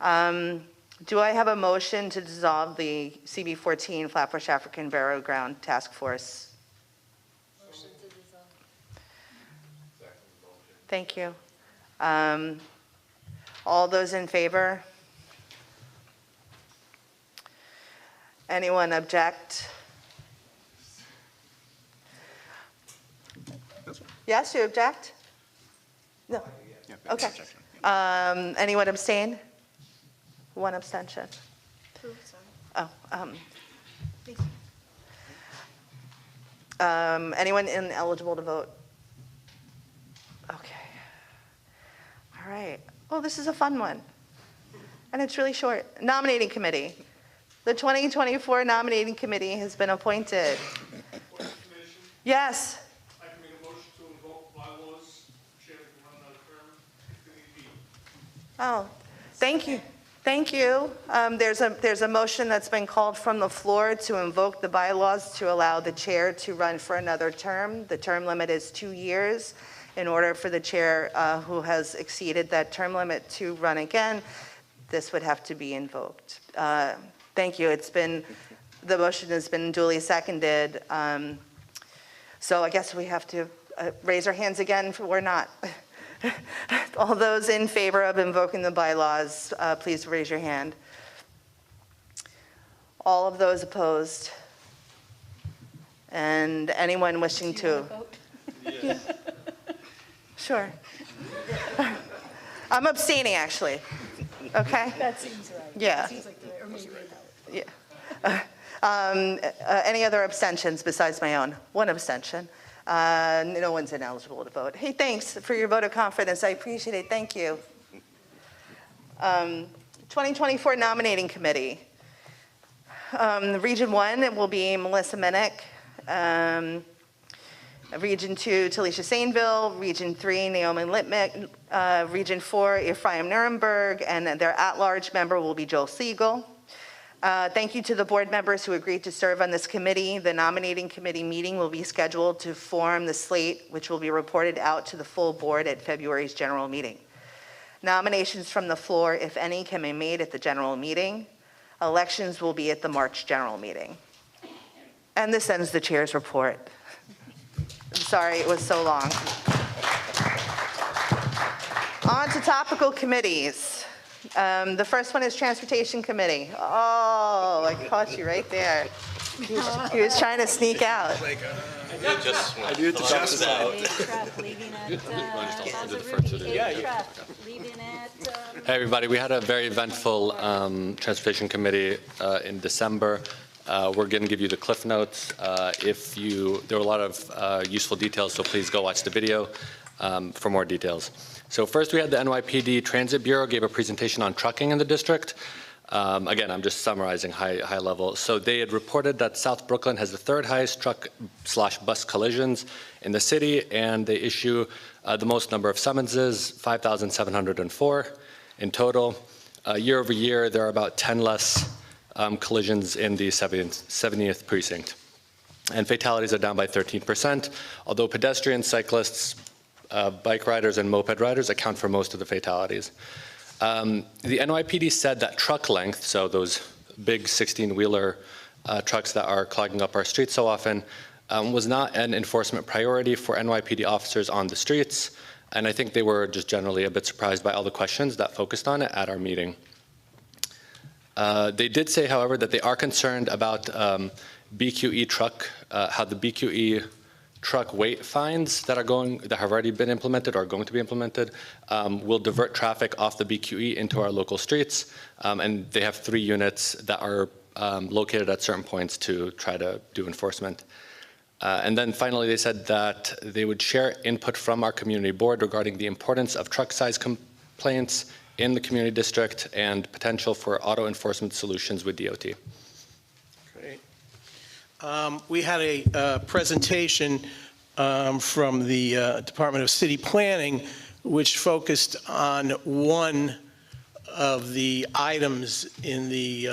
Do I have a motion to dissolve the CB14 Flatbush African Burial Ground Task Force? Motion to dissolve. Thank you. All those in favor? Anyone object? Yes, you object? No. Okay. Anyone abstain? One abstention. Oh, anyone ineligible to vote? Okay. All right. Oh, this is a fun one. And it's really short. Nominating committee. The 2024 nominating committee has been appointed. Yes. I can make a motion to invoke bylaws, chair can run another term if need be. Oh, thank you. Thank you. There's a motion that's been called from the floor to invoke the bylaws to allow the chair to run for another term. The term limit is 2 years. In order for the chair who has exceeded that term limit to run again, this would have to be invoked. Thank you. The motion has been duly seconded. So I guess we have to raise our hands again or not. All those in favor of invoking the bylaws, please raise your hand. All of those opposed? And anyone wishing to? Yes. Sure. I'm abstaining, actually. Okay? That seems right. Yeah. That seems like the right, or maybe right. Yeah. Any other abstentions besides my own? One abstention. No one's ineligible to vote. Hey, thanks for your vote of confidence. I appreciate it. Thank you. 2024 nominating committee. Region 1, it will be Melissa Minnick. Region 2, Talisha Sainville. Region 3, Naomi Litmick. Region 4, Ephraim Nuremberg. And their at-large member will be Joel Siegel. Thank you to the board members who agreed to serve on this committee. The nominating committee meeting will be scheduled to form the slate, which will be reported out to the full board at February's general meeting. Nominations from the floor, if any, can be made at the general meeting. Elections will be at the March general meeting. And this ends the chair's report. I'm sorry it was so long. On to topical committees. The first one is Transportation Committee. Oh, I caught you right there. He was trying to sneak out. I knew to just that. Hey, everybody. We had a very eventful Transportation Committee in December. We're going to give you the Cliff Notes. There were a lot of useful details, so please go watch the video for more details. So first we had the NYPD Transit Bureau gave a presentation on trucking in the district. Again, I'm just summarizing high level. So they had reported that South Brooklyn has the third highest truck/bus collisions in the city, and they issue the most number of summonses, 5,704 in total. Year over year, there are about 10 less collisions in the 70th precinct. And fatalities are down by 13%, although pedestrians, cyclists, bike riders, and moped riders account for most of the fatalities. The NYPD said that truck length, so those big 16-wheeler trucks that are clogging up our streets so often, was not an enforcement priority for NYPD officers on the streets, and I think they were just generally a bit surprised by all the questions that focused on it at our meeting. They did say, however, that they are concerned about BQE truck, how the BQE truck weight fines that have already been implemented or are going to be implemented will divert traffic off the BQE into our local streets, and they have 3 units that are located at certain points to try to do enforcement. And then finally, they said that they would share input from our community board regarding the importance of truck size complaints in the community district and potential for auto enforcement solutions with DOT. Great. We had a presentation from the Department of City Planning, which focused on one of the items in the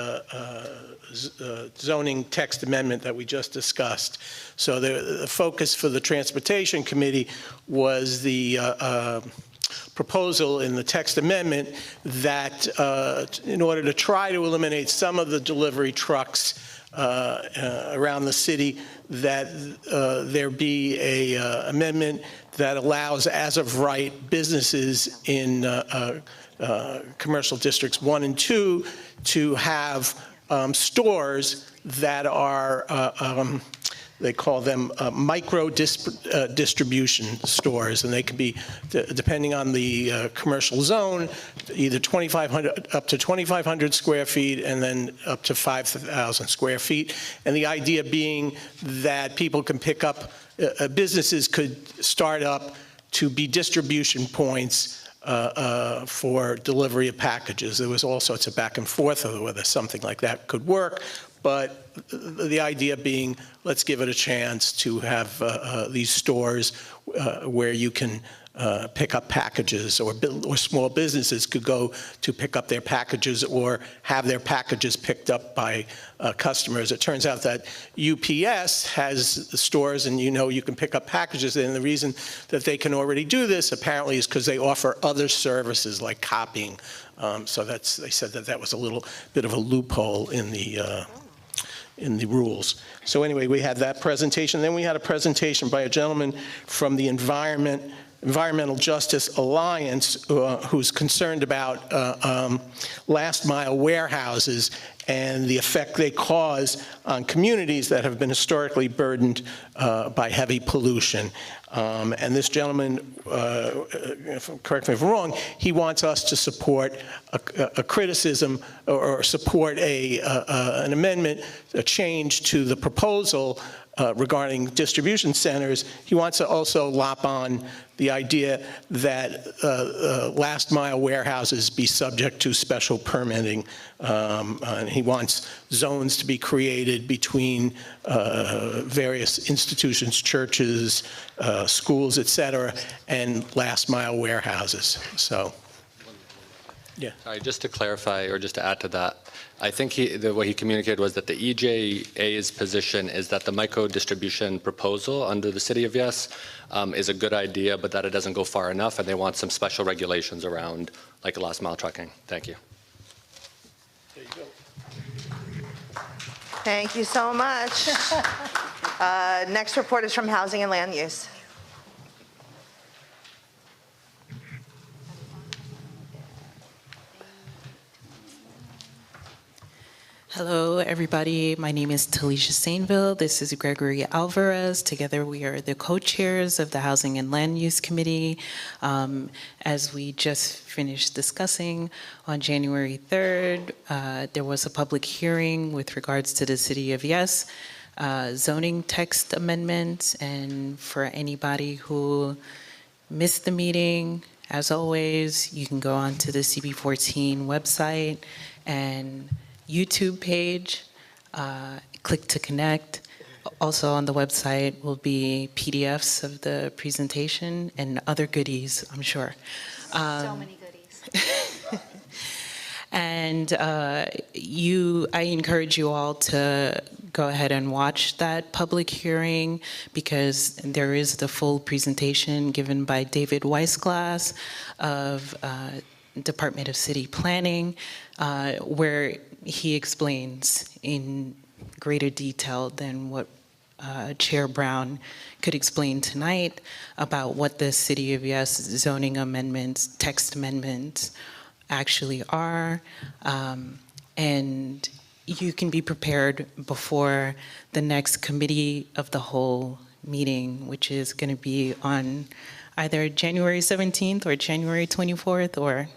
zoning text amendment that we just discussed. So the focus for the Transportation Committee was the proposal in the text amendment that in order to try to eliminate some of the delivery trucks around the city, that there be a amendment that allows as of right businesses in commercial districts 1 and 2 to have stores that are, they call them micro distribution stores, and they can be, depending on the commercial zone, either 2,500 up to 2,500 square feet and then up to 5,000 square feet. And the idea being that people can pick up, businesses could start up to be distribution points for delivery of packages. There was all sorts of back and forth over whether something like that could work, but the idea being, let's give it a chance to have these stores where you can pick up packages, or small businesses could go to pick up their packages or have their packages picked up by customers. It turns out that UPS has stores, and you can pick up packages, and the reason that they can already do this apparently is because they offer other services like copying. So they said that was a little bit of a loophole in the rules. So anyway, we had that presentation. Then we had a presentation by a gentleman from the Environmental Justice Alliance, who's concerned about last mile warehouses and the effect they cause on communities that have been historically burdened by heavy pollution. And this gentleman, correct me if I'm wrong, he wants us to support a criticism or support an amendment, a change to the proposal regarding distribution centers. He wants to also lop on the idea that last mile warehouses be subject to special permitting. And he wants zones to be created between various institutions, churches, schools, et cetera, and last mile warehouses. So, yeah. Sorry, just to clarify, or just to add to that, I think what he communicated was that the EJA's position is that the micro-distribution proposal under the City of Yes is a good idea, but that it doesn't go far enough, and they want some special regulations around, like last mile trucking. Thank you. There you go. Thank you so much. Next report is from Housing and Land Use. Hello, everybody. My name is Talisha Sainville. This is Gregory Alvarez. Together, we are the co-chairs of the Housing and Land Use Committee. As we just finished discussing, on January 3rd, there was a public hearing with regards to the City of Yes zoning text amendments. And for anybody who missed the meeting, as always, you can go onto the CB14 website and YouTube page, click to connect. Also on the website will be PDFs of the presentation and other goodies, I'm sure. So many goodies. And I encourage you all to go ahead and watch that public hearing, because there is the full presentation given by David Weissglass of Department of City Planning, where he explains in greater detail than what Chair Brown could explain tonight about what the City of Yes zoning amendments, text amendments actually are. And you can be prepared before the next committee of the whole meeting, which is going to be on either January 17th or January 24th or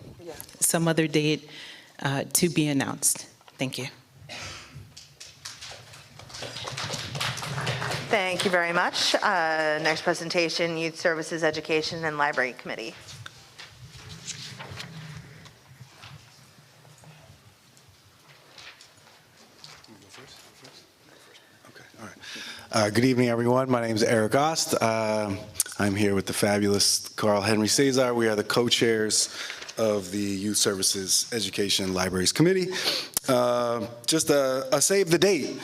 some other date to be announced. Thank you. Thank you very much. Next presentation, Youth Services, Education, and Library Committee. Okay, all Good evening, everyone. My name is Eric Ost. I'm here with the fabulous Carl Henry Cesar. We are the co-chairs of the Youth Services Education and Libraries Committee. Just a save the date.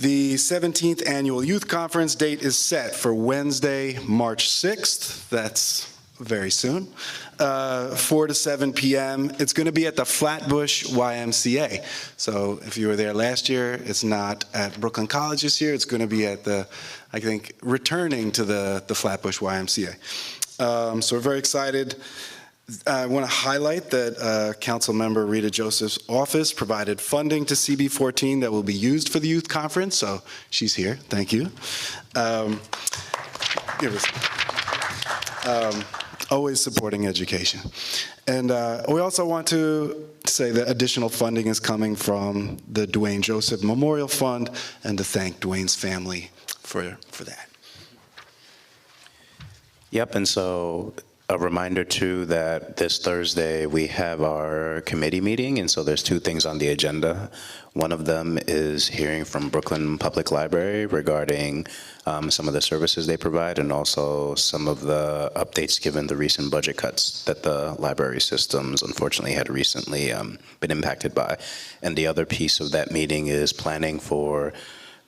The 17th Annual Youth Conference date is set for Wednesday, March 6th. That's very soon. 4 to 7 p.m. It's going to be at the Flatbush YMCA. So if you were there last year, it's not at Brooklyn College this year. It's going to be at the, I think, returning to the Flatbush YMCA. So we're very excited. I want to highlight that Councilmember Rita Joseph's office provided funding to CB14 that will be used for the youth conference. So she's here. Thank you. Always supporting education. And we also want to say that additional funding is coming from the Dwayne Joseph Memorial Fund, and to thank Dwayne's family for that. Yep, and so a reminder too that this Thursday we have our committee meeting, and so there's two things on the agenda. One of them is hearing from Brooklyn Public Library regarding some of the services they provide, and also some of the updates given the recent budget cuts that the library systems unfortunately had recently been impacted by. And the other piece of that meeting is planning for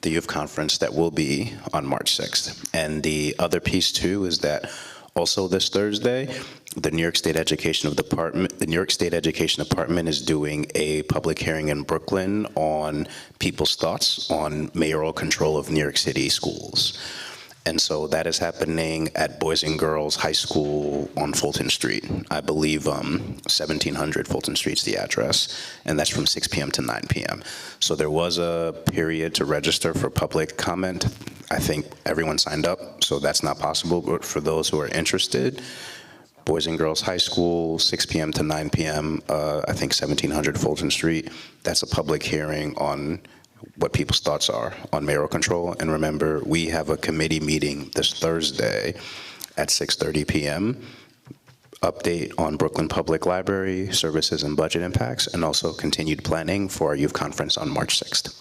the youth conference that will be on March 6th. And the other piece too is that also this Thursday, the New York State Education Department is doing a public hearing in Brooklyn on people's thoughts on mayoral control of New York City schools. And so that is happening at Boys and Girls High School on Fulton Street. I believe 1700 Fulton Street's the address, and that's from 6 p.m. to 9 p.m. So there was a period to register for public comment. I think everyone signed up, so that's not possible. But for those who are interested, Boys and Girls High School, 6 p.m. to 9 p.m., I think 1700 Fulton Street. That's a public hearing on what people's thoughts are on mayoral control. And remember, we have a committee meeting this Thursday at 6:30 p.m. Update on Brooklyn Public Library services and budget impacts, and also continued planning for our youth conference on March 6th.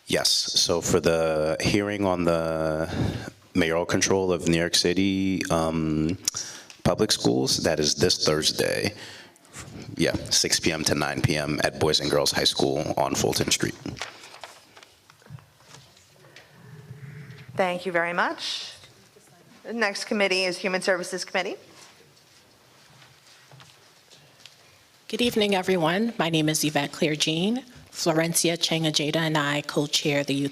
Yes, so for the hearing on the mayoral control of New York City public schools, that is this Thursday. Yeah, 6 p.m. to 9 p.m. at Boys and Girls High School on Fulton Street. Thank you very much. The next committee is Human Services Committee. Good evening, everyone. My name is Yvette Claire-Jean. Florencia Chang-Ajeda and I co-chair the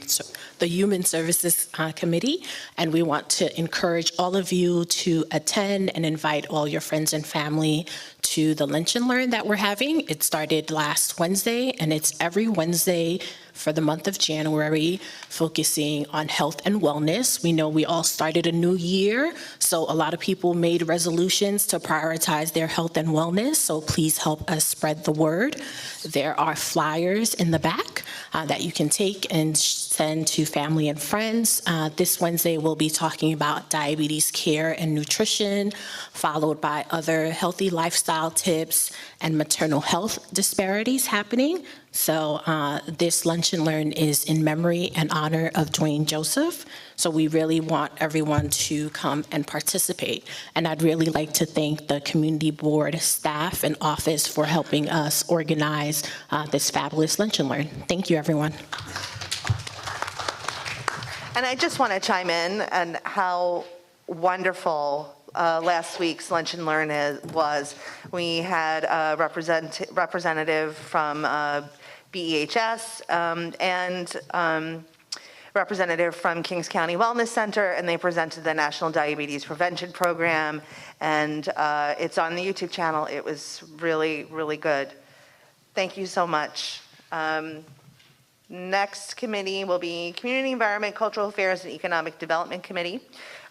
Human Services Committee, and we want to encourage all of you to attend and invite all your friends and family to the Lunch and Learn that we're having. It started last Wednesday, and it's every Wednesday for the month of January, focusing on health and wellness. We know we all started a new year, so a lot of people made resolutions to prioritize their health and wellness, so please help us spread the word. There are flyers in the back that you can take and send to family and friends. This Wednesday, we'll be talking about diabetes care and nutrition, followed by other healthy lifestyle tips and maternal health disparities happening. So this Lunch and Learn is in memory and honor of Dwayne Joseph. So we really want everyone to come and participate. And I'd really like to thank the community board staff and office for helping us organize this fabulous Lunch and Learn. Thank you, everyone. And I just want to chime in on how wonderful last week's Lunch and Learn was. We had a representative from BEHS and representative from Kings County Wellness Center, and they presented the National Diabetes Prevention Program, and it's on the YouTube channel. It was really, really good. Thank you so much. Next committee will be Community Environment, Cultural Affairs, and Economic Development Committee.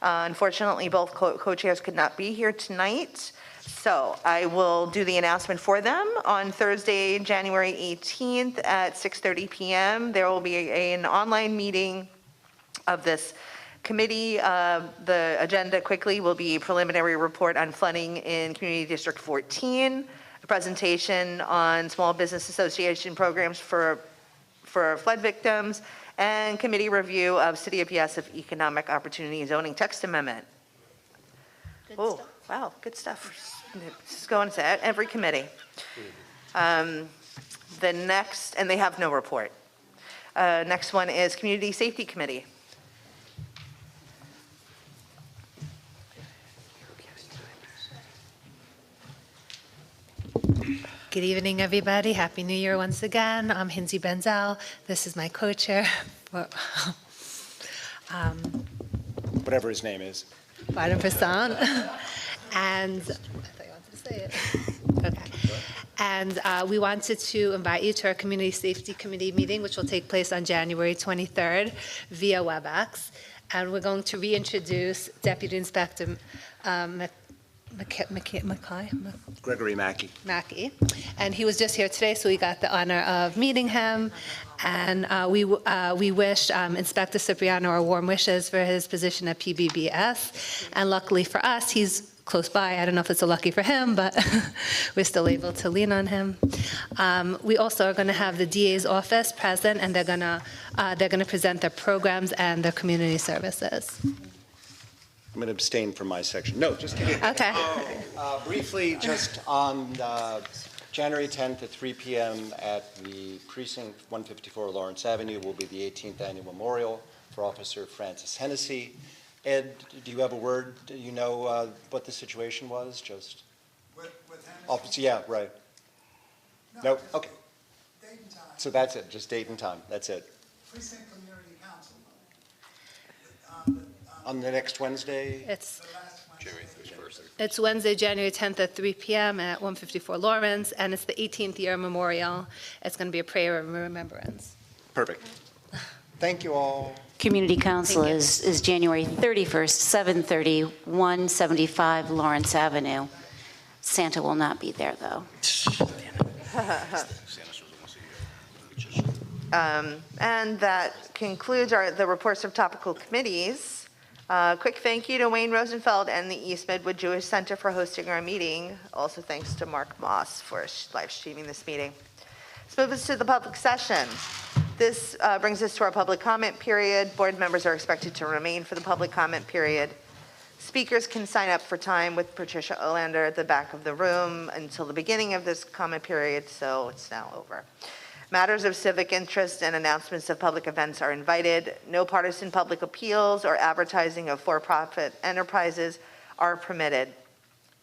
Unfortunately, both co-chairs could not be here tonight, so I will do the announcement for them. On Thursday, January 18th at 6:30 p.m., there will be an online meeting of this committee. The agenda quickly will be preliminary report on flooding in Community District 14, a presentation on Small Business Association programs for flood victims, and committee review of City of Yes Economic Opportunity Zoning Text Amendment. Oh, wow, good stuff. This is going to every committee. The next, and they have no report. Next one is Community Safety Committee. Good evening, everybody. Happy New Year once again. I'm Hinzi Benzel. This is my co-chair. Whatever his name is. Pardon for sound. And I thought you wanted to say it. Okay. And we wanted to invite you to our Community Safety Committee meeting, which will take place on January 23rd via WebEx. And we're going to reintroduce Deputy Inspector Gregory Mackey. And he was just here today, so we got the honor of meeting him. And we wish Inspector Cipriano our warm wishes for his position at PBBS. And luckily for us, he's close by. I don't know if it's so lucky for him, but we're still able to lean on him. We also are going to have the DA's office present, and they're going to present their programs and their community services. I'm going to abstain from my section. No, just kidding. Okay. Briefly, just on January 10th at 3 p.m. at the Precinct 154 Lawrence Avenue will be the 18th annual memorial for Officer Francis Hennessy. Ed, do you have a word? Do you know what the situation was? Just with Hennessy? Officer, yeah, right. No, okay. Date and time. So that's it, just date and time. That's it. Precinct Community Council. On the next Wednesday? It's January 31st. It's Wednesday, January 10th at 3 p.m. at 154 Lawrence, and it's the 18th year memorial. It's going to be a prayer of remembrance. Perfect. Thank you all. Community Council is January 31st, 7:30, 175 Lawrence Avenue. Santa will not be there, though. And that concludes the reports of topical committees. Quick thank you to Wayne Rosenfeld and the East Midwood Jewish Center for hosting our meeting. Also thanks to Mark Moss for live streaming this meeting. Let's move us to the public session. This brings us to our public comment period. Board members are expected to remain for the public comment period. Speakers can sign up for time with Patricia Olander at the back of the room until the beginning of this comment period, so it's now over. Matters of civic interest and announcements of public events are invited. No partisan public appeals or advertising of for-profit enterprises are permitted.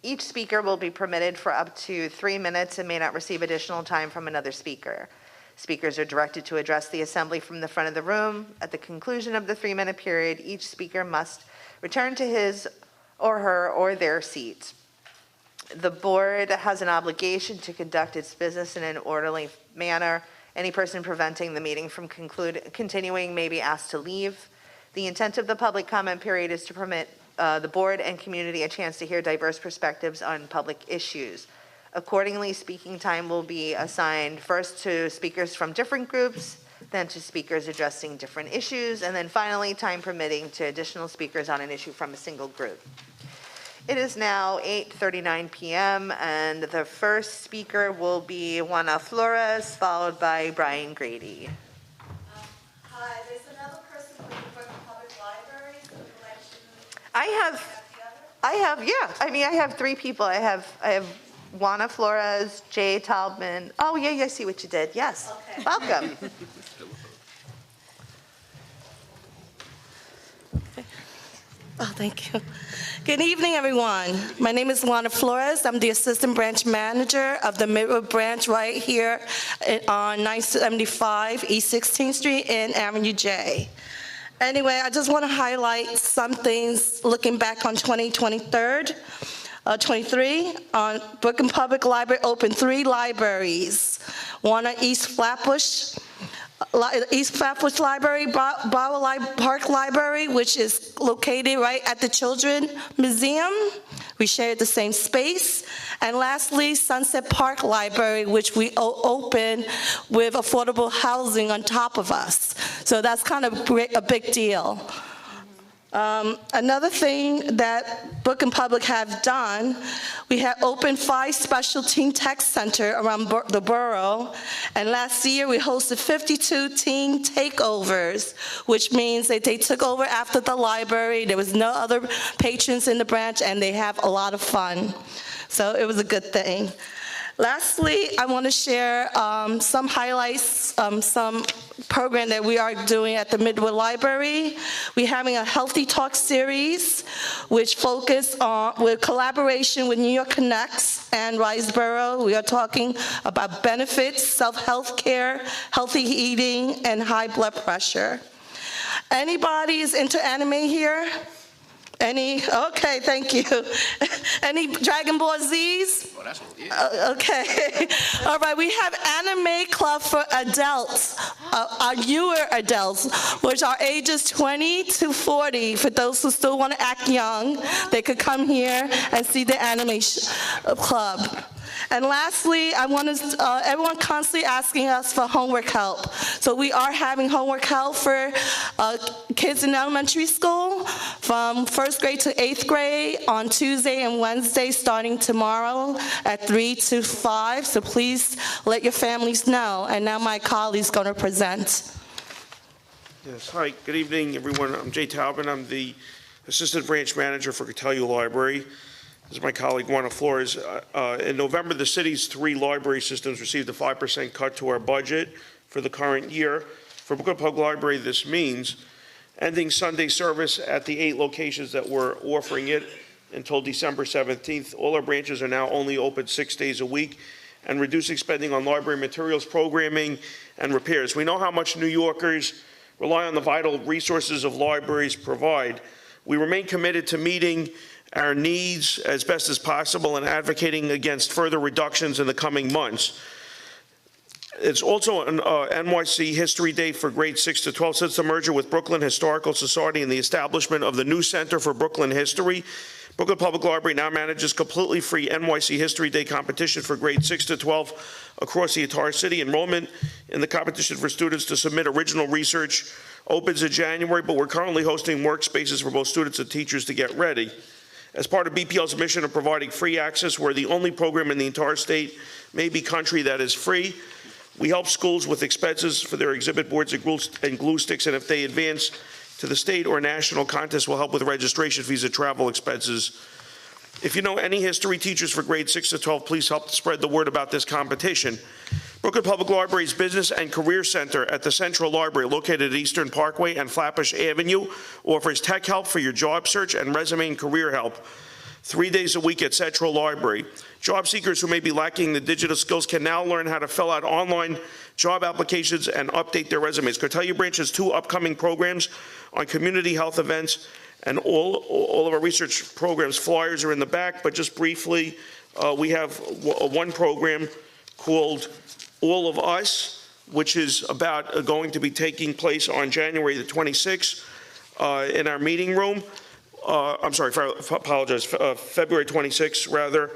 Each speaker will be permitted for up to 3 minutes and may not receive additional time from another speaker. Speakers are directed to address the assembly from the front of the room. At the conclusion of the 3-minute period, each speaker must return to his or her or their seat. The board has an obligation to conduct its business in an orderly manner. Any person preventing the meeting from continuing may be asked to leave. The intent of the public comment period is to permit the board and community a chance to hear diverse perspectives on public issues. Accordingly, speaking time will be assigned first to speakers from different groups, then to speakers addressing different issues, and then finally, time permitting, to additional speakers on an issue from a single group. It is now 8:39 p.m., and the first speaker will be Juana Flores, followed by Brian Grady. Hi, there's another person from the Brooklyn Public Library, so election. I have 3 people. I have Juana Flores, Jay Taubman. Oh, yeah, I see what you did. Yes. Okay. Welcome. Oh, thank you. Good evening, everyone. My name is Juana Flores. I'm the Assistant Branch Manager of the Midwood Branch right here on 975 East 16th Street in Avenue J. Anyway, I just want to highlight some things looking back on 2023. Brooklyn Public Library opened 3 libraries. One at East Flatbush Library, Brower Park Library, which is located right at the Children's Museum. We share the same space. And lastly, Sunset Park Library, which we open with affordable housing on top of us. So that's kind of a big deal. Another thing that Brooklyn Public have done, we have opened 5 special teen tech center around the borough, and last year we hosted 52 teen takeovers, which means that they took over after the library. There was no other patrons in the branch, and they have a lot of fun. So it was a good thing. Lastly, I want to share some highlights, some program that we are doing at the Midwood Library. We're having a Healthy Talk series, which focus on, with collaboration with New York Connects and Riseboro. We are talking about benefits, self-health care, healthy eating, and high blood pressure. Anybody is into anime here? Any? Okay, thank you. Any Dragon Ball Zs? Oh, that's what, yeah. Okay. All right, we have Anime Club for adults, our newer adults, which are ages 20 to 40. For those who still want to act young, they could come here and see the anime club. And lastly, I want to, everyone constantly asking us for homework help. So we are having homework help for kids in elementary school from 1st grade to 8th grade on Tuesday and Wednesday starting tomorrow at 3 to 5. So please let your families know. And now my colleague's going to present. Yes, hi, good evening, everyone. I'm Jay Taubman. I'm the Assistant Branch Manager for Catalia Library. This is my colleague, Juana Flores. In November, the city's 3 library systems received a 5% cut to our budget for the current year. For Brooklyn Public Library, this means ending Sunday service at the 8 locations that were offering it until December 17th. All our branches are now only open 6 days a week, and reducing spending on library materials, programming, and repairs. We know how much New Yorkers rely on the vital resources of libraries provide. We remain committed to meeting our needs as best as possible and advocating against further reductions in the coming months. It's also an NYC History Day for grades 6 to 12. Since the merger with Brooklyn Historical Society and the establishment of the new Center for Brooklyn History, Brooklyn Public Library now manages completely free NYC History Day competition for grades 6 to 12 across the entire city. Enrollment in the competition for students to submit original research opens in January, but we're currently hosting workspaces for both students and teachers to get ready. As part of BPL's mission of providing free access, we're the only program in the entire state, maybe country, that is free. We help schools with expenses for their exhibit boards and glue sticks, and if they advance to the state or national contest, we'll help with registration fees and travel expenses. If you know any history teachers for grades 6 to 12, please help spread the word about this competition. Brooklyn Public Library's Business and Career Center at the Central Library, located at Eastern Parkway and Flatbush Avenue, offers tech help for your job search and resume and career help 3 days a week at Central Library. Job seekers who may be lacking the digital skills can now learn how to fill out online job applications and update their resumes. Catalia Branch has 2 upcoming programs on community health events, and all of our research programs. Flyers are in the back, but just briefly, we have one program called All of Us, which is about going to be taking place on January the 26th in our meeting room. I'm sorry, apologize, February 26th rather,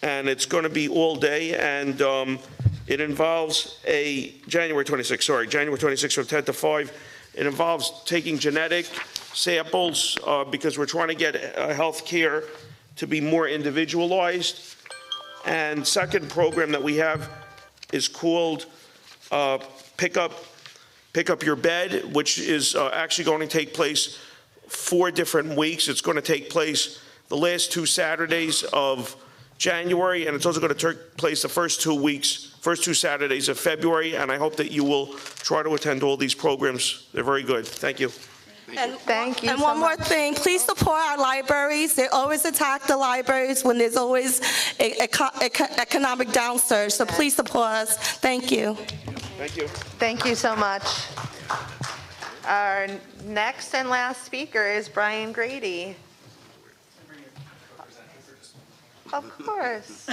and it's going to be all day, and it involves January 26th from 10 to 5. It involves taking genetic samples because we're trying to get health care to be more individualized. And second program that we have is called Pick Up Your Bed, which is actually going to take place 4 different weeks. It's going to take place the last 2 Saturdays of January, and it's also going to take place the first 2 Saturdays of February, and I hope that you will try to attend all these programs. They're very good. Thank you. And thank you. And one more thing, please support our libraries. They always attack the libraries when there's always economic downsurge. So please support us. Thank you. Thank you. Thank you so much. Our next and last speaker is Brian Grady. Of course.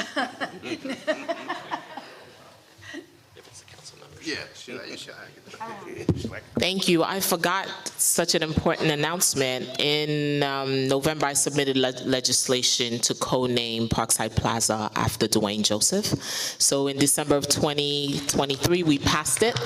Yeah, should I? Thank you. I forgot such an important announcement. In November, I submitted legislation to co-name Parkside Plaza after Dwayne Joseph. So in December of 2023, we passed it.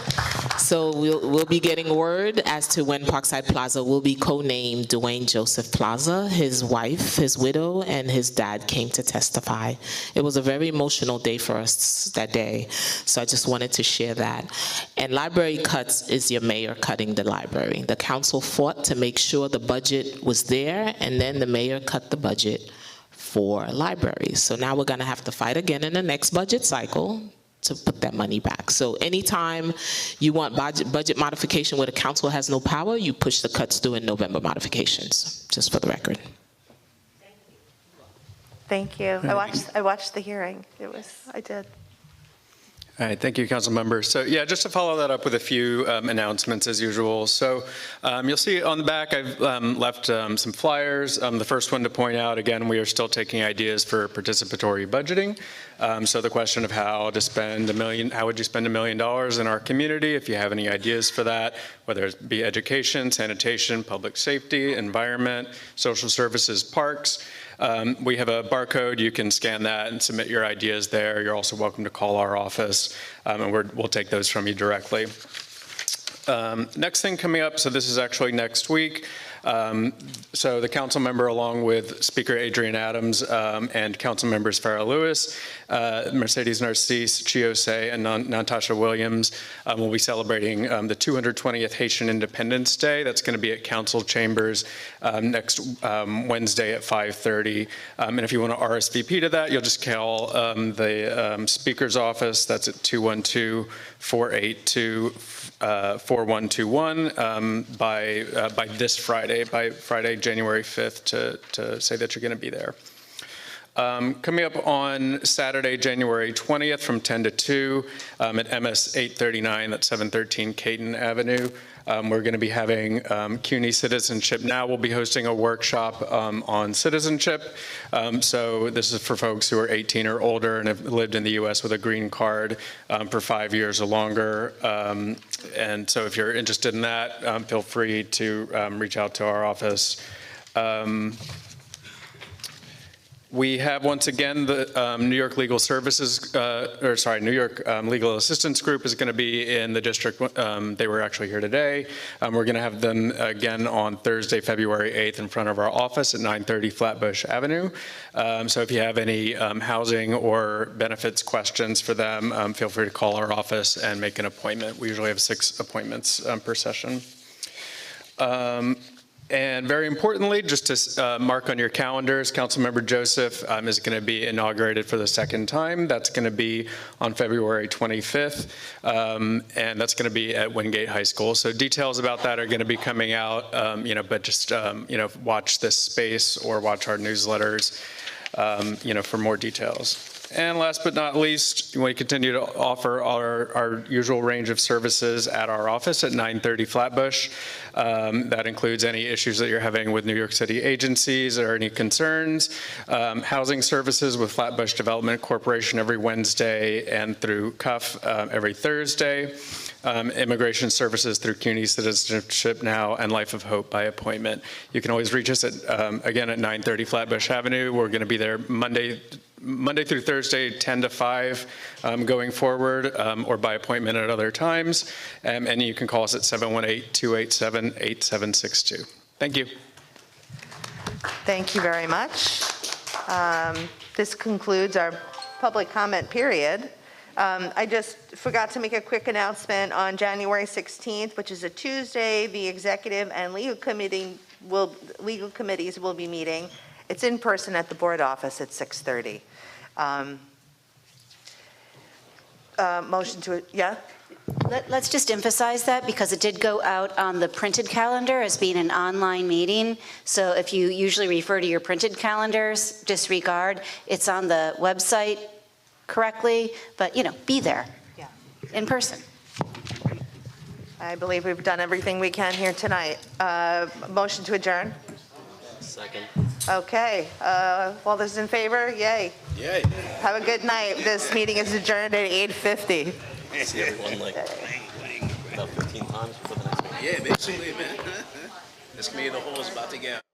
So we'll be getting word as to when Parkside Plaza will be co-named Dwayne Joseph Plaza. His wife, his widow, and his dad came to testify. It was a very emotional day for us that day. So I just wanted to share that. And library cuts is your mayor cutting the library. The council fought to make sure the budget was there, and then the mayor cut the budget for libraries. So now we're going to have to fight again in the next budget cycle to put that money back. So anytime you want budget modification where the council has no power, you push the cuts through in November modifications, just for the record. Thank you. I watched the hearing. I did. All right, thank you, council members. So yeah, just to follow that up with a few announcements as usual. So you'll see on the back, I've left some flyers. The first one to point out, again, we are still taking ideas for participatory budgeting. So the question of how to spend how would you spend $1 million in our community? If you have any ideas for that, whether it be education, sanitation, public safety, environment, social services, parks. We have a barcode. You can scan that and submit your ideas there. You're also welcome to call our office, and we'll take those from you directly. Next thing coming up, so this is actually next week. So the council member, along with Speaker Adrian Adams and council members Farrah Lewis, Mercedes Narcisse, Chiose, and Natasha Williams will be celebrating the 220th Haitian Independence Day. That's going to be at council chambers next Wednesday at 5:30. And if you want to RSVP to that, you'll just call the speaker's office. That's at 212-482-4121 by this Friday, by Friday, January 5th, to say that you're going to be there. Coming up on Saturday, January 20th from 10 to 2 at MS 839, that's 713 Caton Avenue. We're going to be having CUNY Citizenship Now. We'll be hosting a workshop on citizenship. So this is for folks who are 18 or older and have lived in the U.S. with a green card for 5 years or longer. And so if you're interested in that, feel free to reach out to our office. We have, once again, the New York Legal Services, New York Legal Assistance Group is going to be in the district. They were actually here today. We're going to have them again on Thursday, February 8th in front of our office at 930 Flatbush Avenue. So if you have any housing or benefits questions for them, feel free to call our office and make an appointment. We usually have 6 appointments per session. And very importantly, just to mark on your calendars, Councilmember Joseph is going to be inaugurated for the second time. That's going to be on February 25th, and that's going to be at Wingate High School. So details about that are going to be coming out, but just, watch this space or watch our newsletters, for more details. And last but not least, we continue to offer our usual range of services at our office at 930 Flatbush. That includes any issues that you're having with New York City agencies or any concerns. Housing services with Flatbush Development Corporation every Wednesday and through CUF every Thursday. Immigration services through CUNY Citizenship Now and Life of Hope by appointment. You can always reach us at, again, at 930 Flatbush Avenue. We're going to be there Monday through Thursday, 10 to 5 going forward, or by appointment at other times. And you can call us at 718-287-8762. Thank you. Thank you very much. This concludes our public comment period. I just forgot to make a quick announcement on January 16th, which is a Tuesday. The executive and legal committees will be meeting. It's in person at the board office at 6:30. Motion to, yeah? Let's just emphasize that because it did go out on the printed calendar as being an online meeting. So if you usually refer to your printed calendars, disregard. It's on the website correctly, but be there in person. I believe we've done everything we can here tonight. Motion to adjourn? Second. Okay. All those in favor? Yay. Yay. Have a good night. This meeting is adjourned at 8:50. See everyone like about 15 times for the next one. Yeah, basically, man. This committee of the whole is about to get.